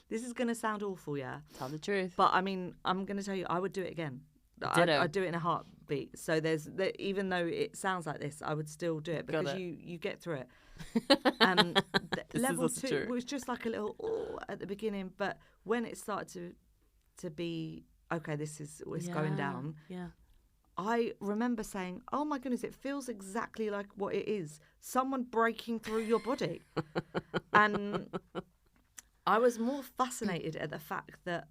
this is going to sound awful, yeah? Tell the truth. But, I mean, I'm going to tell you, I would do it again. I'd do it in a heartbeat. So even though it sounds like this, I would still do it because you get through it. Level 2 was just like a little at the beginning, but when it started to be okay, it's going down. Yeah. I remember saying, "Oh my goodness, it feels exactly like what it is. Someone breaking through your body." And I was more fascinated at the fact that,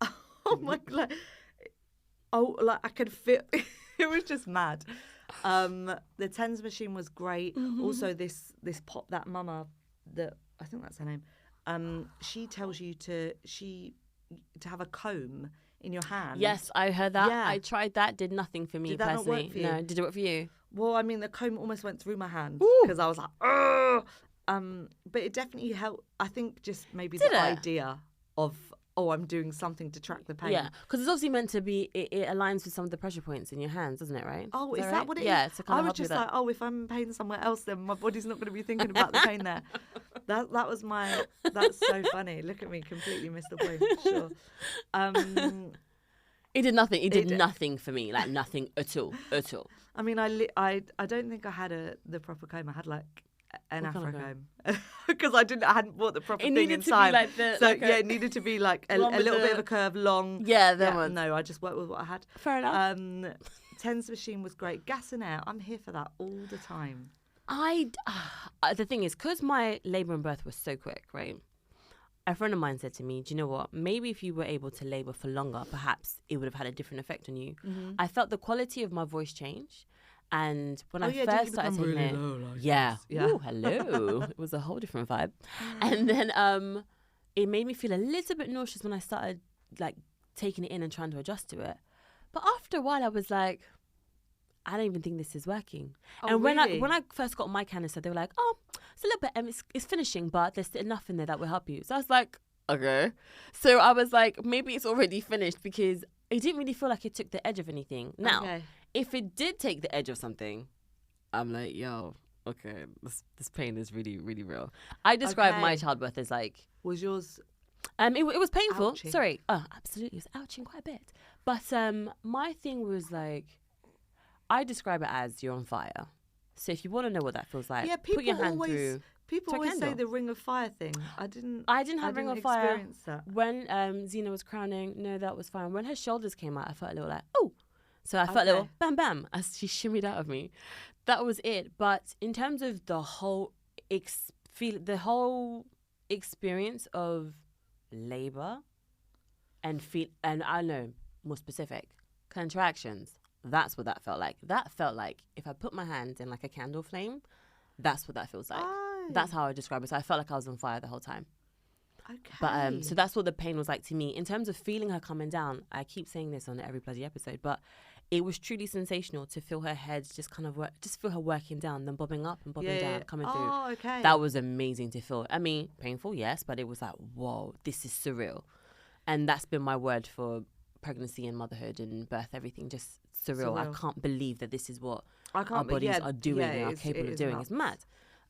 oh my God, like I could feel, it was just mad. The TENS machine was great. Also, this pop, that mama, I think that's her name. She tells you to have a comb in your hand. Yes, I heard that. Yeah. I tried that. Did nothing for me. Did that personally. Not work for you? No. Did it work for you? Well, I mean, the comb almost went through my hand because I was like, ugh. But it definitely helped. I think just maybe idea of, I'm doing something to track the pain. Yeah, because it's obviously meant to be, it aligns with some of the pressure points in your hands, doesn't it, right? Oh, is that right? What it is? Yeah, to kind of I was just like, if I'm in pain somewhere else, then my body's not going to be thinking about the pain there. That was that's so funny. Look at me, completely missed the point. Sure. It did nothing. It did nothing for me, like nothing at all. I mean, I don't think I had the proper comb. I had like an Afro comb because I hadn't bought the proper thing in time. It needed to be like a little bit of a curve, long. Yeah, that one. No, I just worked with what I had. Fair enough. TENS machine was great. Gas and air. I'm here for that all the time. The thing is, because my labour and birth was so quick, right? A friend of mine said to me, do you know what? Maybe if you were able to labour for longer, perhaps it would have had a different effect on you. Mm-hmm. I felt the quality of my voice change. And when I first started taking it, ooh, hello. It was a whole different vibe. And then it made me feel a little bit nauseous when I started like taking it in and trying to adjust to it. But after a while, I was like, I don't even think this is working. And really? when I first got my canister, they were like, it's a little bit, it's finishing, but there's enough in there that will help you. So I was like, okay. So I was like, maybe it's already finished because it didn't really feel like it took the edge of anything. Now, if it did take the edge of something, I'm like, yo, okay, this pain is really, really real. I describe my childbirth as like... Was yours... It was painful. Ouchie. Sorry. Oh, absolutely. It was ouching quite a bit. But my thing was like... I describe it as you're on fire. So if you want to know what that feels like, put your hand through. People always say the ring of fire thing. I didn't have ring of fire. That. When Zena was crowning, no, that was fine. When her shoulders came out, I felt a little like, oh. So I felt a little bam bam as she shimmied out of me. That was it. But in terms of the whole experience of labour and I know more specific contractions. That's what that felt like. That felt like if I put my hand in like a candle flame, that's what that feels like. That's how I describe it. So I felt like I was on fire the whole time. Okay. But so that's what the pain was like to me. In terms of feeling her coming down, I keep saying this on every bloody episode, but it was truly sensational to feel her head just kind of just feel her working down, then bobbing up and bobbing down, coming through. Oh, okay. That was amazing to feel. I mean, painful, yes, but it was like, whoa, this is surreal. And that's been my word for pregnancy and motherhood and birth, everything, just surreal. I can't believe that this is what our bodies are doing and are capable of doing. It's mad.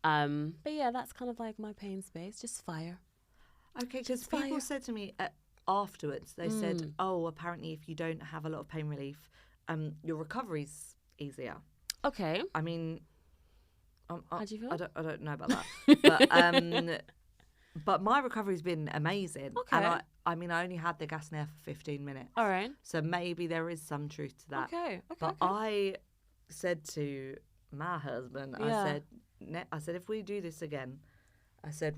But yeah, that's kind of like my pain space, just fire. Okay, because people said to me afterwards, they said, apparently if you don't have a lot of pain relief, your recovery's easier. Okay. I mean, how do you feel? I don't know about that. But my recovery's been amazing. Okay. And I only had the gas and air for 15 minutes. All right. So maybe there is some truth to that. Okay. But I said to my husband, I said, if we do this again, I said,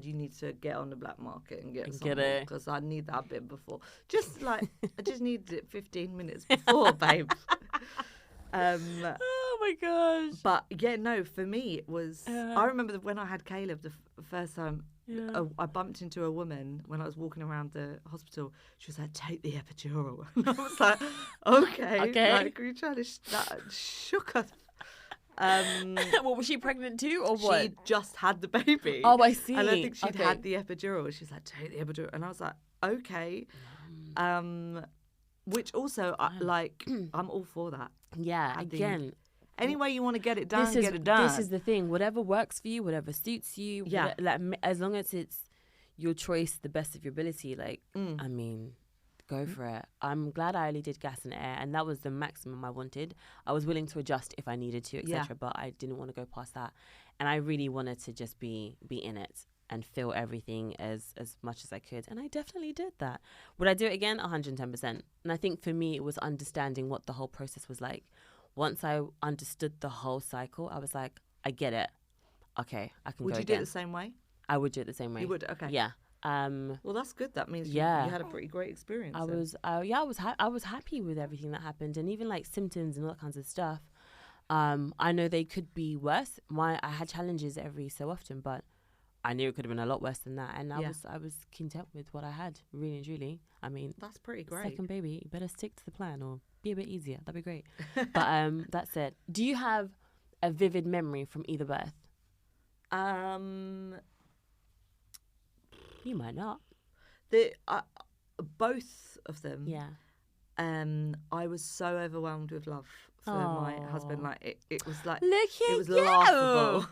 you need to get on the black market and get some more, because I need that bit before. Just like, I just needed it 15 minutes before, babe. Oh my gosh. But yeah, no, for me it was, I remember when I had Caleb the first time, I bumped into a woman when I was walking around the hospital. She was like, take the epidural. And I was like, okay. Like, we trying to that shook her. What, was she pregnant too or what? She just had the baby. Oh, I see. And I think she'd had the epidural. She's like, take the epidural. And I was like, okay. Which also, I'm all for that. Yeah, again. Any way you want to get it done, get it done. This is the thing. Whatever works for you, whatever suits you. As long as it's your choice, the best of your ability. Like, I mean, go for it. I'm glad I only did gas and air, and that was the maximum I wanted. I was willing to adjust if I needed to, etc. But I didn't want to go past that, and I really wanted to just be in it and feel everything as much as I could, and I definitely did that. Would I do it again? 110%. And I think for me, it was understanding what the whole process was like. Once I understood the whole cycle, I was like, I get it. Okay, I can go again. Would you do it the same way? I would do it the same way. You would? Okay. Yeah. Well, that's good. That means you had a pretty great experience. I was happy with everything that happened, and even like symptoms and all that kinds of stuff. I know they could be worse. I had challenges every so often, but I knew it could have been a lot worse than that, and I was content with what I had, really and truly. I mean, that's pretty great. Second baby, you better stick to the plan or be a bit easier. That'd be great. But that's it. Do you have a vivid memory from either birth? You might not. Both of them. Yeah. I was so overwhelmed with love for my husband. Like it was like it was laughable.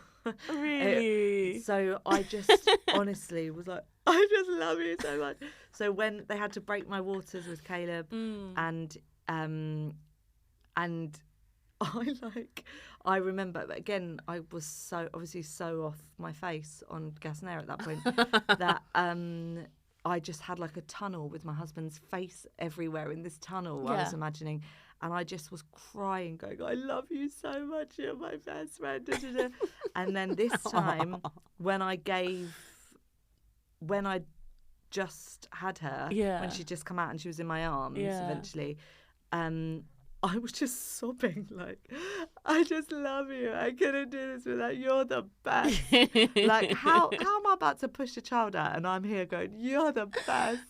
Really? So I just honestly was like, I just love you so much. So when they had to break my waters with Caleb, and I remember, but again, I was so off my face on gas and air at that point that I just had like a tunnel with my husband's face everywhere in this tunnel. I was imagining, and I just was crying, going, I love you so much, you're my best friend. Da, da, da. And then this time, when I just had her, when she just come out and she was in my arms eventually, I was just sobbing, like, I just love you. I couldn't do this without you. You're the best. Like, how am I about to push a child out and I'm here going, you're the best.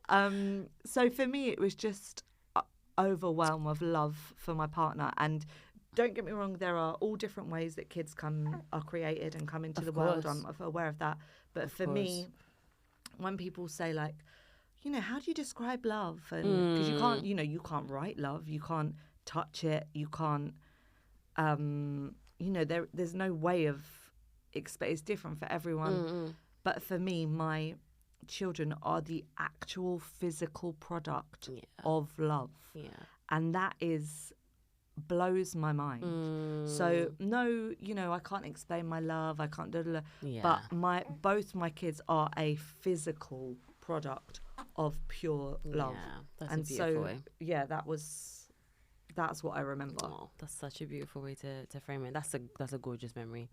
So for me, it was just overwhelm of love for my partner. And don't get me wrong, there are all different ways that kids are created and come into the world. I'm aware of that. But for me, when people say, like, you know, how do you describe love? And because you can't write love, you can't touch it, you can't, there's no way of it's different for everyone. But for me, my children are the actual physical product of love, and that blows my mind. So no, I can't explain my love. I can't but both my kids are a physical product of pure love. That's a beautiful way. That's what I remember. Oh, that's such a beautiful way to frame it. That's a gorgeous memory.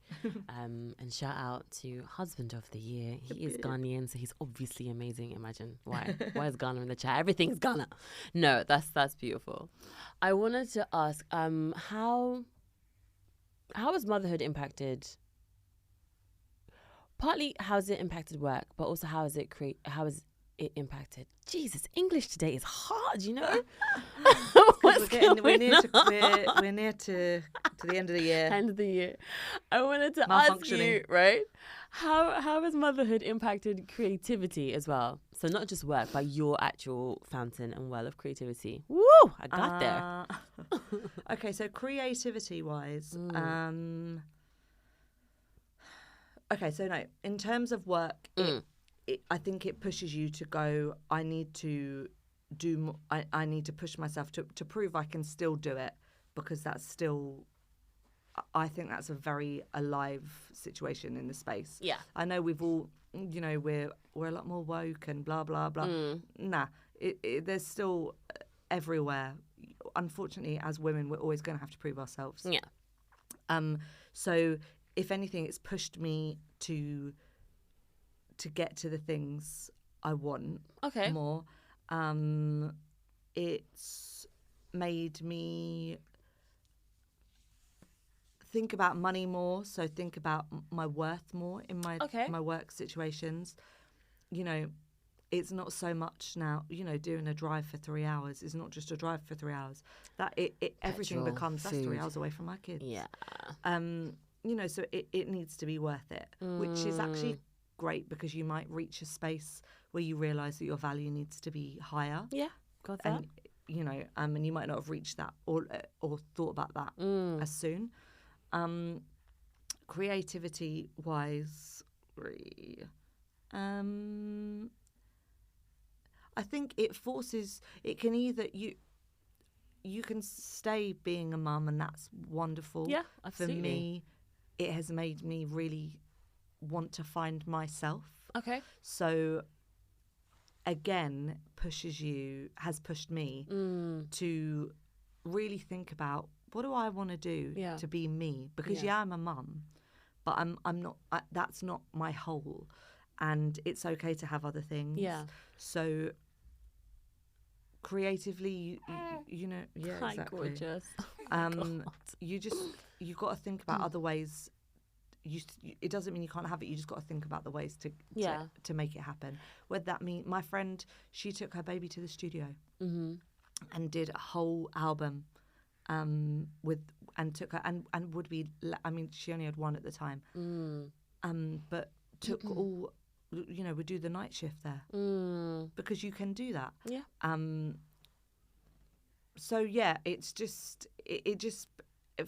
And shout out to husband of the year. He is Ghanaian, so he's obviously amazing. Imagine why is Ghana in the chat? Everything's Ghana. No, that's beautiful. I wanted to ask, how has motherhood impacted? Partly, how has it impacted work, but also how has it impacted? Jesus, English today is hard, you know. We're near to the end of the year. End of the year. I wanted to ask you, right? How has motherhood impacted creativity as well? So not just work, but your actual fountain and well of creativity. Woo! I got there. Okay, so creativity-wise, okay, so no, in terms of work, I think it pushes you to go, I need to do, I need to push myself to prove I can still do it, because that's still, I think that's a very alive situation in the space. Yeah. I know we've all, we're a lot more woke and blah, blah, blah. Nah, there's still everywhere. Unfortunately, as women, we're always going to have to prove ourselves. Yeah. So if anything, it's pushed me to get to the things I want more. It's made me think about money more, so think about my worth more in my work situations. It's not so much now, doing a drive for 3 hours is not just a drive for 3 hours. That everything becomes, that's 3 hours away from my kids. Yeah. So it needs to be worth it, which is actually great, because you might reach a space where you realise that your value needs to be higher. Yeah, got that. And and you might not have reached that or thought about that as soon. Creativity wise, I I think it forces, it can either, you can stay being a mum, and that's wonderful. Yeah, absolutely. For me, it has made me really want to find myself. Okay. So again, has pushed me to really think about, what do I want to do to be me? Because I'm a mum, but I'm not, that's not my whole, and it's okay to have other things. Yeah. So creatively, you know, Hi, exactly. gorgeous. You got to think about other ways. It doesn't mean you can't have it. You just got to think about the ways to make it happen. Whether that mean, my friend, she took her baby to the studio and did a whole album took her and would be. I mean, she only had one at the time, but took all. You know, would do the night shift there because you can do that. Yeah. So yeah, it's just it just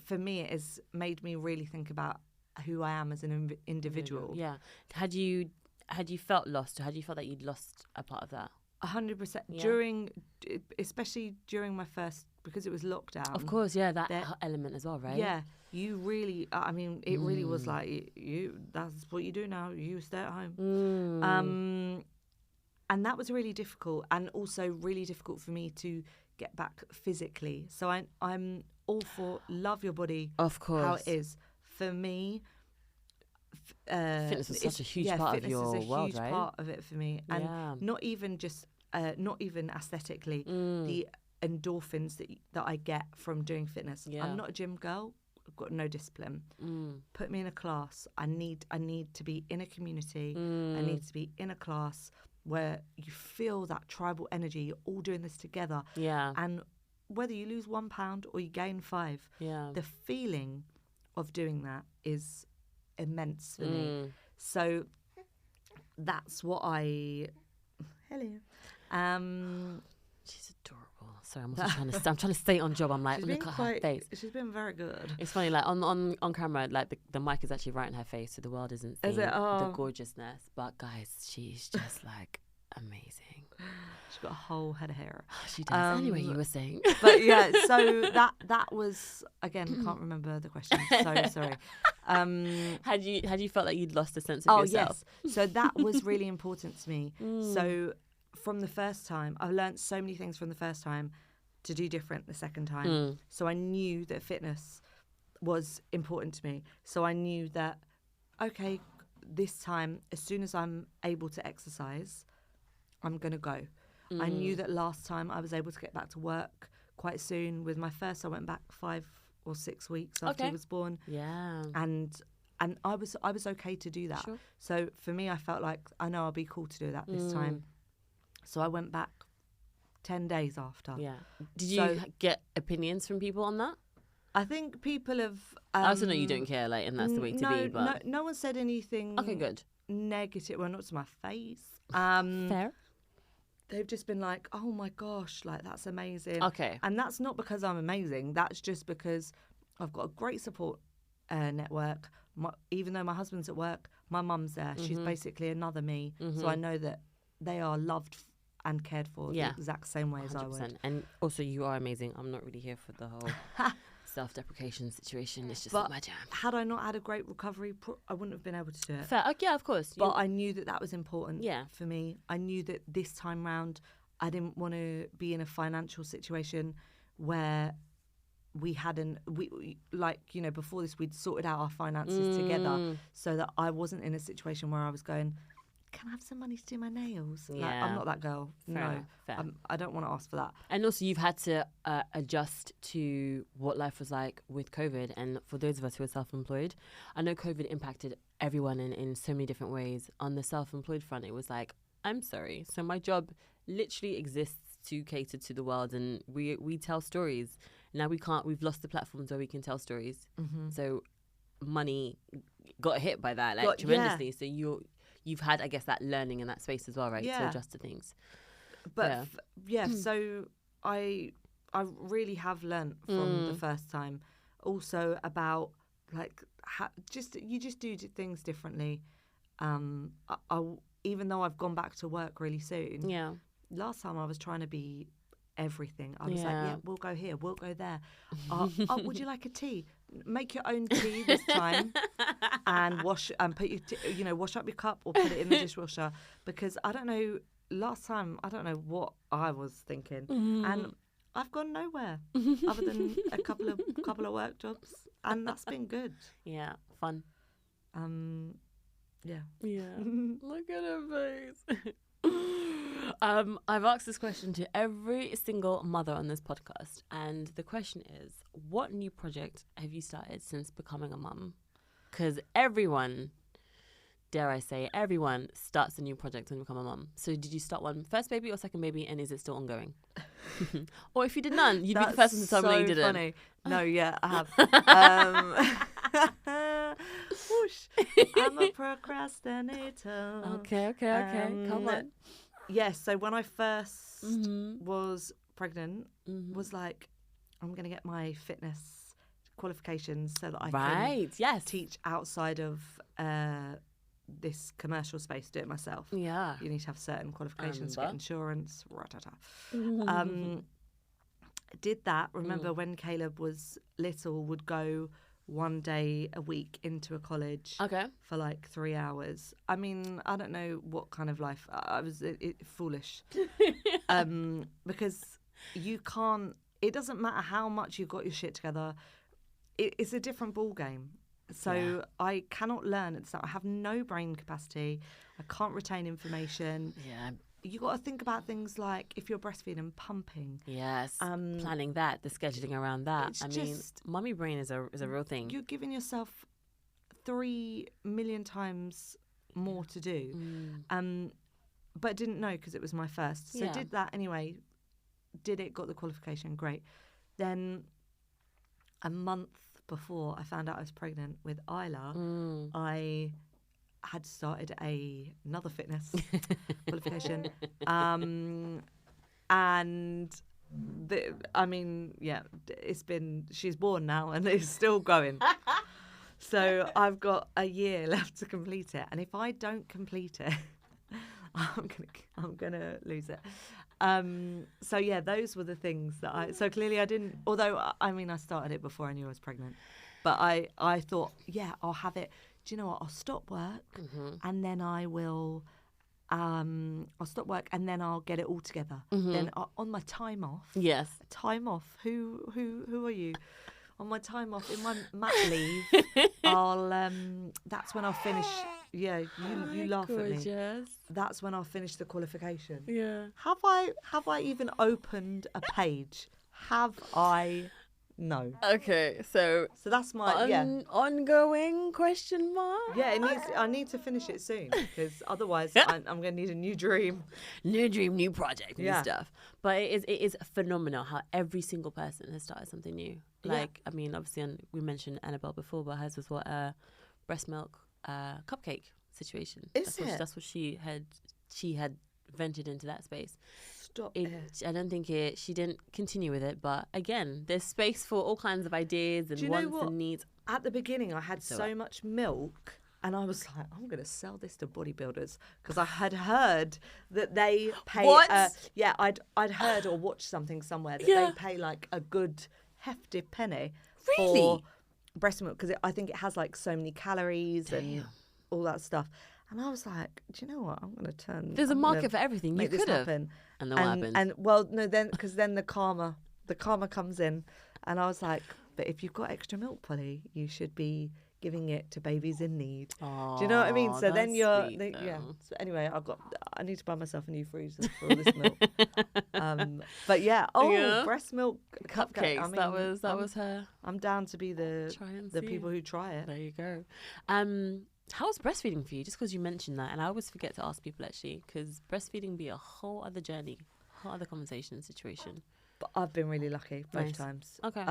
for me it has made me really think about who I am as an individual. Yeah. Had you felt lost, or had you felt that you'd lost a part of that? 100%. Especially during my first, because it was lockdown. Of course, yeah, that element as well, right? Yeah, you really. I mean, it really was like you. That's what you do now. You stay at home. And that was really difficult, and also really difficult for me to get back physically. So I'm all for love your body, of course, how it is. For me, fitness is such a huge part of your world, right? Fitness is a huge part of it for me, and not even aesthetically, the endorphins that I get from doing fitness. I'm not a gym girl. I've got no discipline. Put me in a class. I need to be in a community. I need to be in a class where you feel that tribal energy. You're all doing this together. Yeah. And whether you lose 1 pound or you gain 5, the feeling of doing that is immense for me. So that's what I. Hello. She's adorable. Sorry, I'm trying to stay on job. I'm like, look at her face. She's been very good. It's funny, like on camera, like the mic is actually right in her face, so the world isn't seeing the gorgeousness. But guys, she's just like amazing. She's got a whole head of hair. She does. Anyway, you were saying. But yeah, so that was, again, can't remember the question. So sorry. Had you felt like you'd lost a sense of yourself? Yes. So that was really important to me. So from the first time, I learned so many things from the first time to do different the second time. So I knew that fitness was important to me. So I knew that, okay, this time, as soon as I'm able to exercise, I'm going to go. I knew that last time I was able to get back to work quite soon. With my first, I went back 5 or 6 weeks after he was born. Yeah. And I was okay to do that. Sure. So for me, I felt like, I know I'll be cool to do that this time. So I went back 10 days after. Yeah. Did you get opinions from people on that? I think people have. I also know you don't care, like, and that's the way to be. But no one said anything. Okay, good. Negative. Well, not to my face. Fair. They've just been like, oh my gosh, like, that's amazing. Okay. And that's not because I'm amazing. That's just because I've got a great support network. Even though my husband's at work, my mum's there. She's basically another me. So I know that they are loved and cared for the exact same way 100%. As I would. And also, you are amazing. I'm not really here for the whole self-deprecation situation. It's just not my jam. Had I not had a great recovery, I wouldn't have been able to do it. Fair. Yeah, of course. But I knew that was important for me. I knew that this time round, I didn't want to be in a financial situation where we hadn't, before this, we'd sorted out our finances together, so that I wasn't in a situation where I was going, can I have some money to do my nails? Yeah. Like, I'm not that girl. Fair. I don't want to ask for that. And also, you've had to adjust to what life was like with COVID. And for those of us who are self-employed, I know COVID impacted everyone in so many different ways. On the self-employed front, it was like, I'm sorry. So my job literally exists to cater to the world, and we tell stories. Now we've lost the platforms where we can tell stories. So money got hit by that, like, tremendously. So you've had, I guess, that learning in that space as well, right? To adjust to things. But so I really have learnt from the first time. Also about, like, you just do things differently. Even though I've gone back to work really soon, last time I was trying to be everything. I was like, yeah, we'll go here, we'll go there. Would you like a tea? Make your own tea this time, and wash and put your wash up your cup or put it in the dishwasher, because I don't know. Last time I don't know what I was thinking, and I've gone nowhere other than a couple of work jobs, and that's been good. Yeah, fun. Yeah. Look at her face. I've asked this question to every single mother on this podcast, and the question is, what new project have you started since becoming a mum? Because everyone, dare I say, everyone starts a new project when you become a mum. So did you start one first baby or second baby, and is it still ongoing? Or if you did none, you'd be the first one to tell me you didn't. Funny. No, yeah, I have. Whoosh. I'm a procrastinator. Okay. Come on. Yes, so when I first was pregnant, was like, I'm going to get my fitness qualifications so that I can teach outside of this commercial space, do it myself. Yeah. You need to have certain qualifications to get insurance. Did that. Remember when Caleb was little, would go one day a week into a college for like 3 hours. I mean, I don't know what kind of life. I was foolish because you can't, it doesn't matter how much you've got your shit together. It's a different ball game. So I cannot learn at the start. I have no brain capacity. I can't retain information. Yeah. You got to think about things like if you're breastfeeding, pumping. Yes. Planning that, the scheduling around that. I mean, mummy brain is a real thing. You're giving yourself 3 million times more to do. But didn't know because it was my first. So did that anyway. Did it, got the qualification, great. Then a month before I found out I was pregnant with Isla, I had started another fitness qualification. She's born now and it's still going. So I've got a year left to complete it. And if I don't complete it, I'm gonna lose it. So yeah, those were the things that so clearly I didn't, although I started it before I knew I was pregnant, but I thought, yeah, I'll have it. Do you know what? I'll stop work and then I'll stop work and then I'll get it all together. Then on my time off. Yes. Time off. Who are you? On my time off, in my mat leave, that's when I'll finish. Yeah, you laugh at me. That's when I'll finish the qualification. Yeah. Have I even opened a page? Have I? No. Okay, so that's my ongoing question mark. Yeah, I need to finish it soon because otherwise I'm going to need a new dream, new project, new stuff. But it is phenomenal how every single person has started something new. Like I mean, obviously, we mentioned Annabelle before, but hers was what breast milk cupcake situation. That's what she had ventured into that space. I don't think she didn't continue with it, but again, there's space for all kinds of ideas and wants and needs. At the beginning, I had so much milk, and I was like, I'm going to sell this to bodybuilders because I had heard that they pay. What? I'd heard or watched something somewhere that they pay like a good hefty penny for breast milk because I think it has like so many calories and all that stuff. And I was like, do you know what? I'm going to turn. There's a market for everything. You could have. And then what happened? And well, no, then because then the karma comes in, and I was like, but if you've got extra milk, Polly, you should be giving it to babies in need. Aww, do you know what I mean? So then So anyway, I need to buy myself a new freezer for all this milk. But breast milk cupcakes. I mean, that was her. I'm down to be the people who try it. There you go. How's breastfeeding for you? Just because you mentioned that, and I always forget to ask people actually, because breastfeeding be a whole other journey, whole other conversation situation. But I've been really lucky both times. Okay.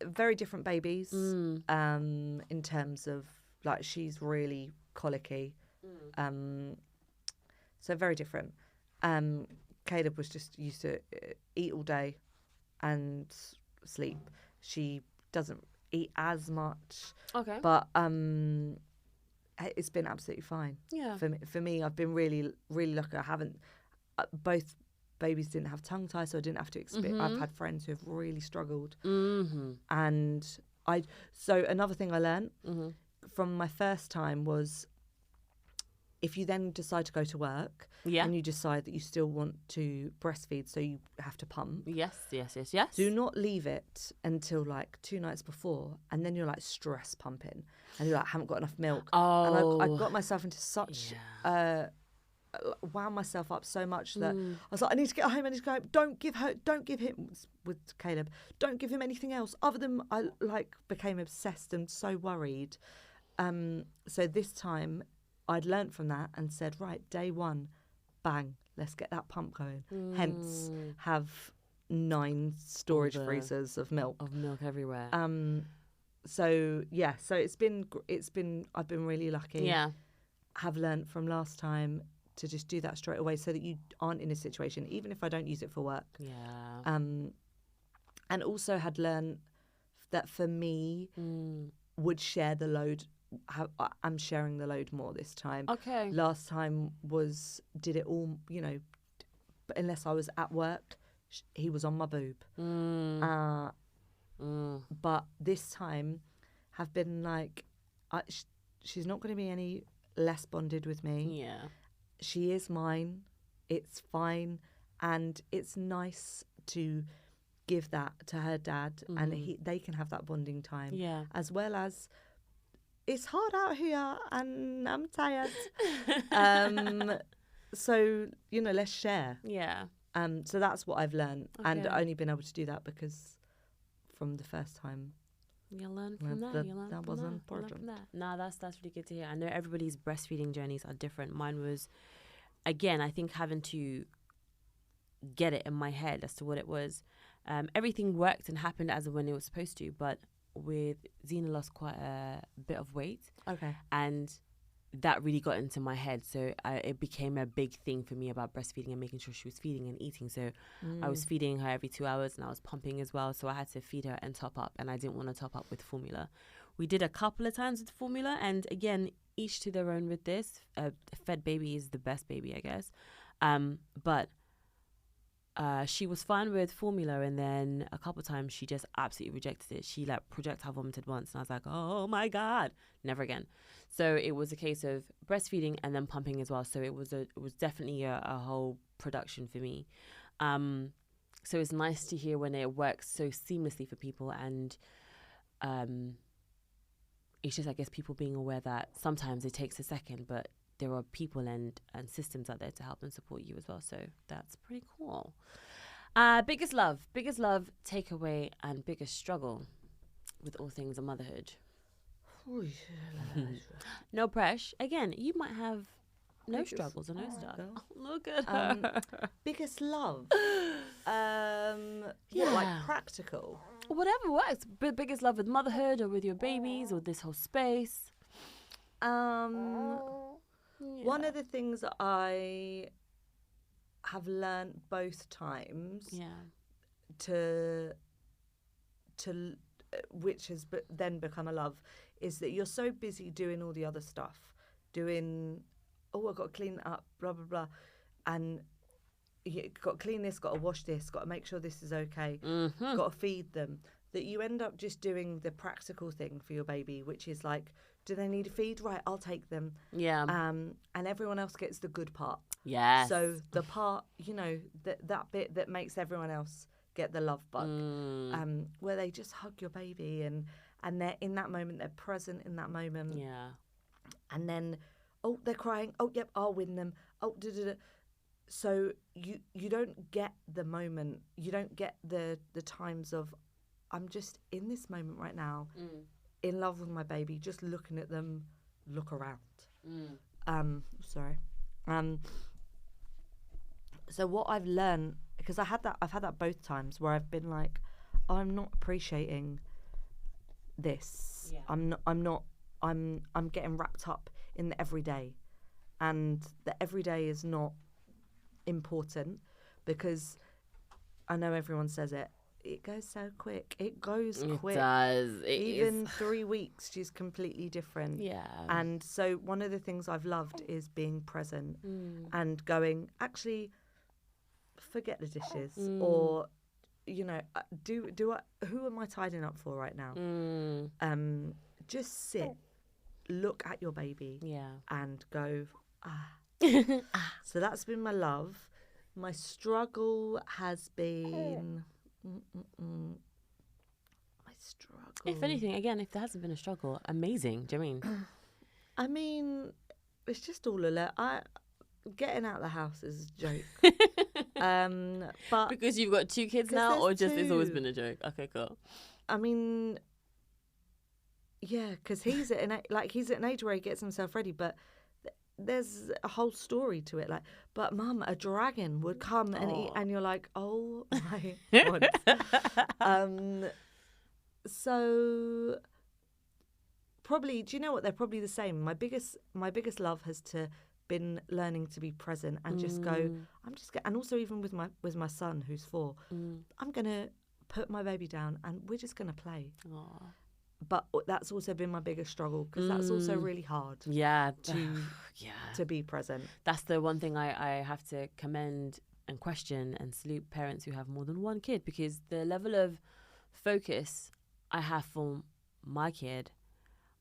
Very different babies. In terms of like she's really colicky, so very different. Caleb was just used to eat all day and sleep. She doesn't eat as much, but it's been absolutely fine. Yeah, for me I've been really lucky. I haven't both babies didn't have tongue ties, so I didn't have to experience. I've had friends who have really struggled, and so another thing I learned from my first time was, if you then decide to go to work and you decide that you still want to breastfeed, so you have to pump. Yes. Do not leave it until like 2 nights before, and then you're like stress pumping, and you're like, haven't got enough milk. Oh. And I got myself into such wound myself up so much that I was like, I need to get home. Don't give him, with Caleb, don't give him anything else other than, I like became obsessed and so worried. So this time I'd learnt from that and said, right, day one, bang, let's get that pump going. Hence, have 9 storage freezers of milk. Everywhere. So it's been I've been really lucky. Yeah. Have learnt from last time to just do that straight away, so that you aren't in a situation, even if I don't use it for work. Yeah. And also had learnt that for me, would share the load. I'm sharing the load more this time. Okay. Last time did it all, unless I was at work, he was on my boob. But this time have been like, she's not going to be any less bonded with me. Yeah. She is mine. It's fine. And it's nice to give that to her dad, and they can have that bonding time. Yeah. As well as, it's hard out here and I'm tired. So, let's share. Yeah. So that's what I've learned. Okay. And only been able to do that because from the first time. You learn from that. That was important. No, that's really good to hear. I know everybody's breastfeeding journeys are different. Mine was, again, I think having to get it in my head as to what it was. Everything worked and happened as when it was supposed to, but with Zena lost quite a bit of weight. Okay. And that really got into my head. So it became a big thing for me about breastfeeding and making sure she was feeding and eating. So I was feeding her every 2 hours, and I was pumping as well. So I had to feed her and top up, and I didn't want to top up with formula. We did a couple of times with formula, and again, each to their own with this. A fed baby is the best baby, I guess. But she was fine with formula, and then a couple of times she just absolutely rejected it. She like projectile vomited once, and I was like, oh my God, never again. So it was a case of breastfeeding and then pumping as well. So it was definitely a whole production for me. So it's nice to hear when it works so seamlessly for people, and it's just, I guess, people being aware that sometimes it takes a second, but there are people and systems out there to help and support you as well. So that's pretty cool. Biggest love, takeaway, and biggest struggle with all things of motherhood. No pressure. Again, you might have no struggles or no stuff. Oh, look at her. Biggest love. What, like practical? Whatever works. Biggest love with motherhood or with your babies or this whole space. One of the things that I have learned both times, to which has then become a love, is that you're so busy doing all the other stuff, I've got to clean it up, blah blah blah, and you got to clean this, got to wash this, got to make sure this is okay, got to feed them, that you end up just doing the practical thing for your baby, which is like, do they need a feed? Right, I'll take them. Yeah. And everyone else gets the good part. Yes. So the part, that bit that makes everyone else get the love bug, where they just hug your baby and they're in that moment, they're present in that moment. Yeah. And then, they're crying. Oh, yep, I'll win them. Oh, da-da-da. So you don't get the moment. You don't get the times of, I'm just in this moment right now, in love with my baby, just looking at them look around. So what I've learned, because I've had that both times where I've been like, I'm not appreciating this. Yeah. I'm getting wrapped up in the everyday, and the everyday is not important, because I know everyone says it. It goes so quick. It goes quick. It does. Even 3 weeks, she's completely different. Yeah. And so one of the things I've loved is being present and going, actually, forget the dishes, or who am I tidying up for right now? Just sit, look at your baby, and go So that's been my love. My struggle has been my struggle. If anything, again, if there hasn't been a struggle, amazing. Do you know what I mean, it's just all getting out of the house is a joke. But because you've got 2 kids now, or just it's always been a joke? Okay, cool. I mean, yeah, because he's at an age where he gets himself ready, but there's a whole story to it. Like, but Mum, a dragon would come and eat, and you're like, oh my God. So probably, do you know what? They're probably the same. My biggest love has been learning to be present and just go. And also even with my son who's 4, I'm gonna put my baby down and we're just gonna play. Aww. But that's also been my biggest struggle, because that's also really hard. Yeah, to be present. That's the one thing I have to commend and question and salute parents who have more than 1 kid, because the level of focus I have for my kid,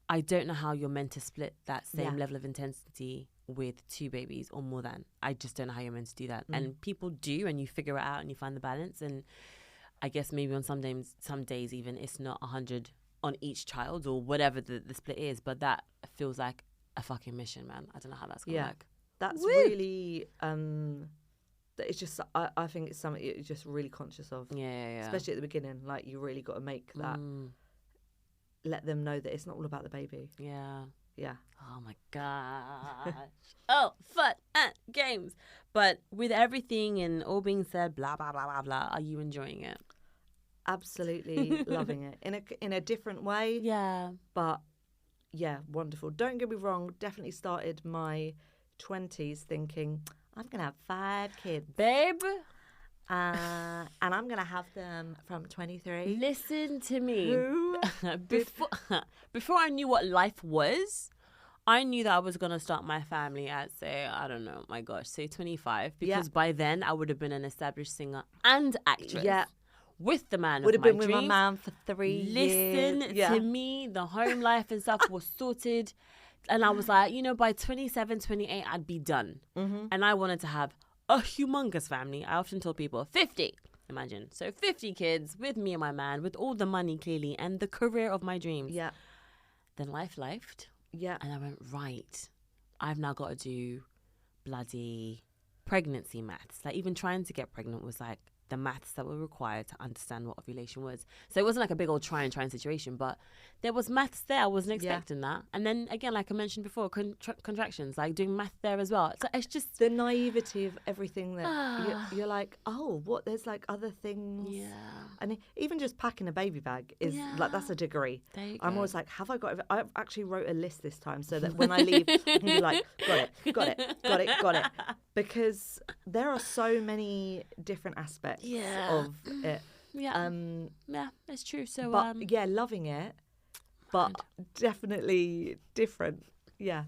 I don't know how you're meant to split that same level of intensity with 2 babies or more than. I just don't know how you're meant to do that. And people do, and you figure it out and you find the balance. And I guess maybe on some days even it's not 100 on each child or whatever the split is, but that feels like a fucking mission, man. I don't know how that's gonna work. That's really it's just I think it's something you're just really conscious of. Yeah. Especially at the beginning, like you really got to make that let them know that it's not all about the baby. Yeah. Oh my gosh. Fun and games. But with everything and all being said, blah blah blah blah blah, are you enjoying it? Absolutely loving it in a different way. Yeah. But yeah, wonderful. Don't get me wrong, definitely started my 20s thinking I'm going to have 5 kids. Babe. And I'm going to have them from 23. Listen to me. Before I knew what life was, I knew that I was going to start my family at, say, I don't know, my gosh, say 25. Because by then I would have been an established singer and actress. Yeah. With the man of my dreams. Would have been with my man for 3 years. Listen to me. The home life and stuff was sorted. And I was like, by 27, 28, I'd be done. And I wanted to have a humongous family. I often told people 50. Imagine. So 50 kids with me and my man, with all the money clearly and the career of my dreams. Yeah. Then life lifed. Yeah. And I went, right, I've now got to do bloody pregnancy maths. Like even trying to get pregnant was like the maths that were required to understand what ovulation was. So it wasn't like a big old try situation, but there was maths there. I wasn't expecting that. And then again, like I mentioned before, contractions, like doing math there as well. So it's just the naivety of everything that you're like, oh, what? There's like other things. Yeah. And even just packing a baby bag is like, that's a degree. I'm always like, have I got it? I actually wrote a list this time so that when I leave, I can be like, got it. Because there are so many different aspects of it. Yeah. Yeah, it's true. So, but loving it, but definitely different. Yeah.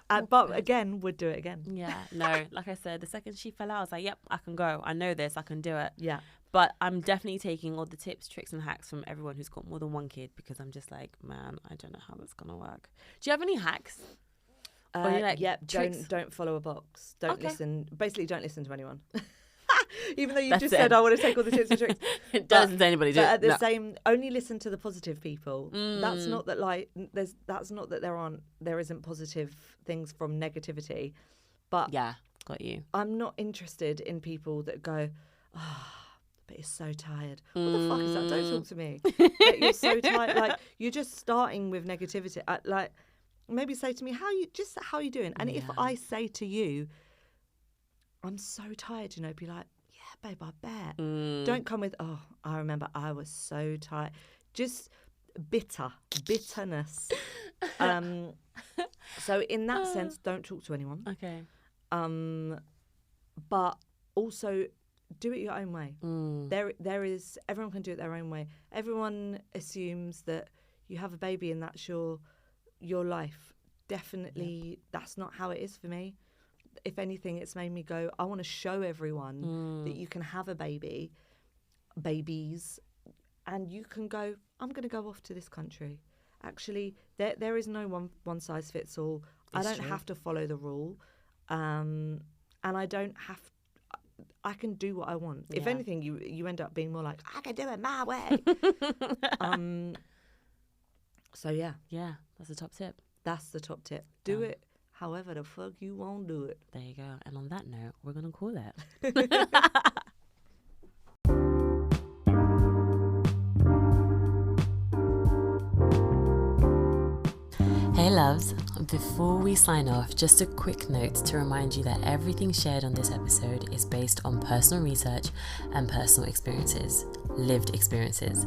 But again, would do it again. Yeah. No, like I said, the second she fell out, I was like, yep, I can go. I know this. I can do it. Yeah. But I'm definitely taking all the tips, tricks and hacks from everyone who's got more than 1 kid, because I'm just like, man, I don't know how that's going to work. Do you have any hacks? Don't follow a box. Don't listen. Basically, don't listen to anyone. Even though you just said I want to take all the tips and tricks. It doesn't anybody do. But at the only listen to the positive people. That's not that that's not that there isn't positive things from negativity. But yeah, got you. I'm not interested in people that go, but you're so tired. What the fuck is that? Don't talk to me. Like, you're so tired. Like you're just starting with negativity. Like maybe say to me, how are you doing? And if I say to you, I'm so tired, be like, yeah, babe, I bet. Don't come with, oh, I remember I was so tired. Just bitterness. So in that sense, don't talk to anyone. Okay. But also do it your own way. There is, everyone can do it their own way. Everyone assumes that you have a baby and that's your life. Definitely, that's not how it is for me. if anything, it's made me go, I want to show everyone that you can have a babies, and you can go, I'm going to go off to this country. Actually, there is no one size fits all. I don't have to follow the rule. And I don't have, I can do what I want. If anything, you end up being more like, I can do it my way. So yeah. Yeah, that's the top tip. That's the top tip. Do it however the fuck you won't do it. There you go. And on that note, we're going to call it. Hey loves, before we sign off, just a quick note to remind you that everything shared on this episode is based on personal research and personal experiences, lived experiences.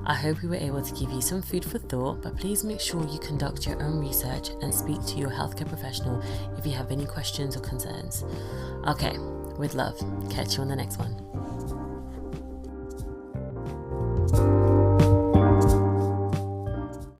I hope we were able to give you some food for thought, but please make sure you conduct your own research and speak to your healthcare professional if you have any questions or concerns. Okay, with love, catch you on the next one.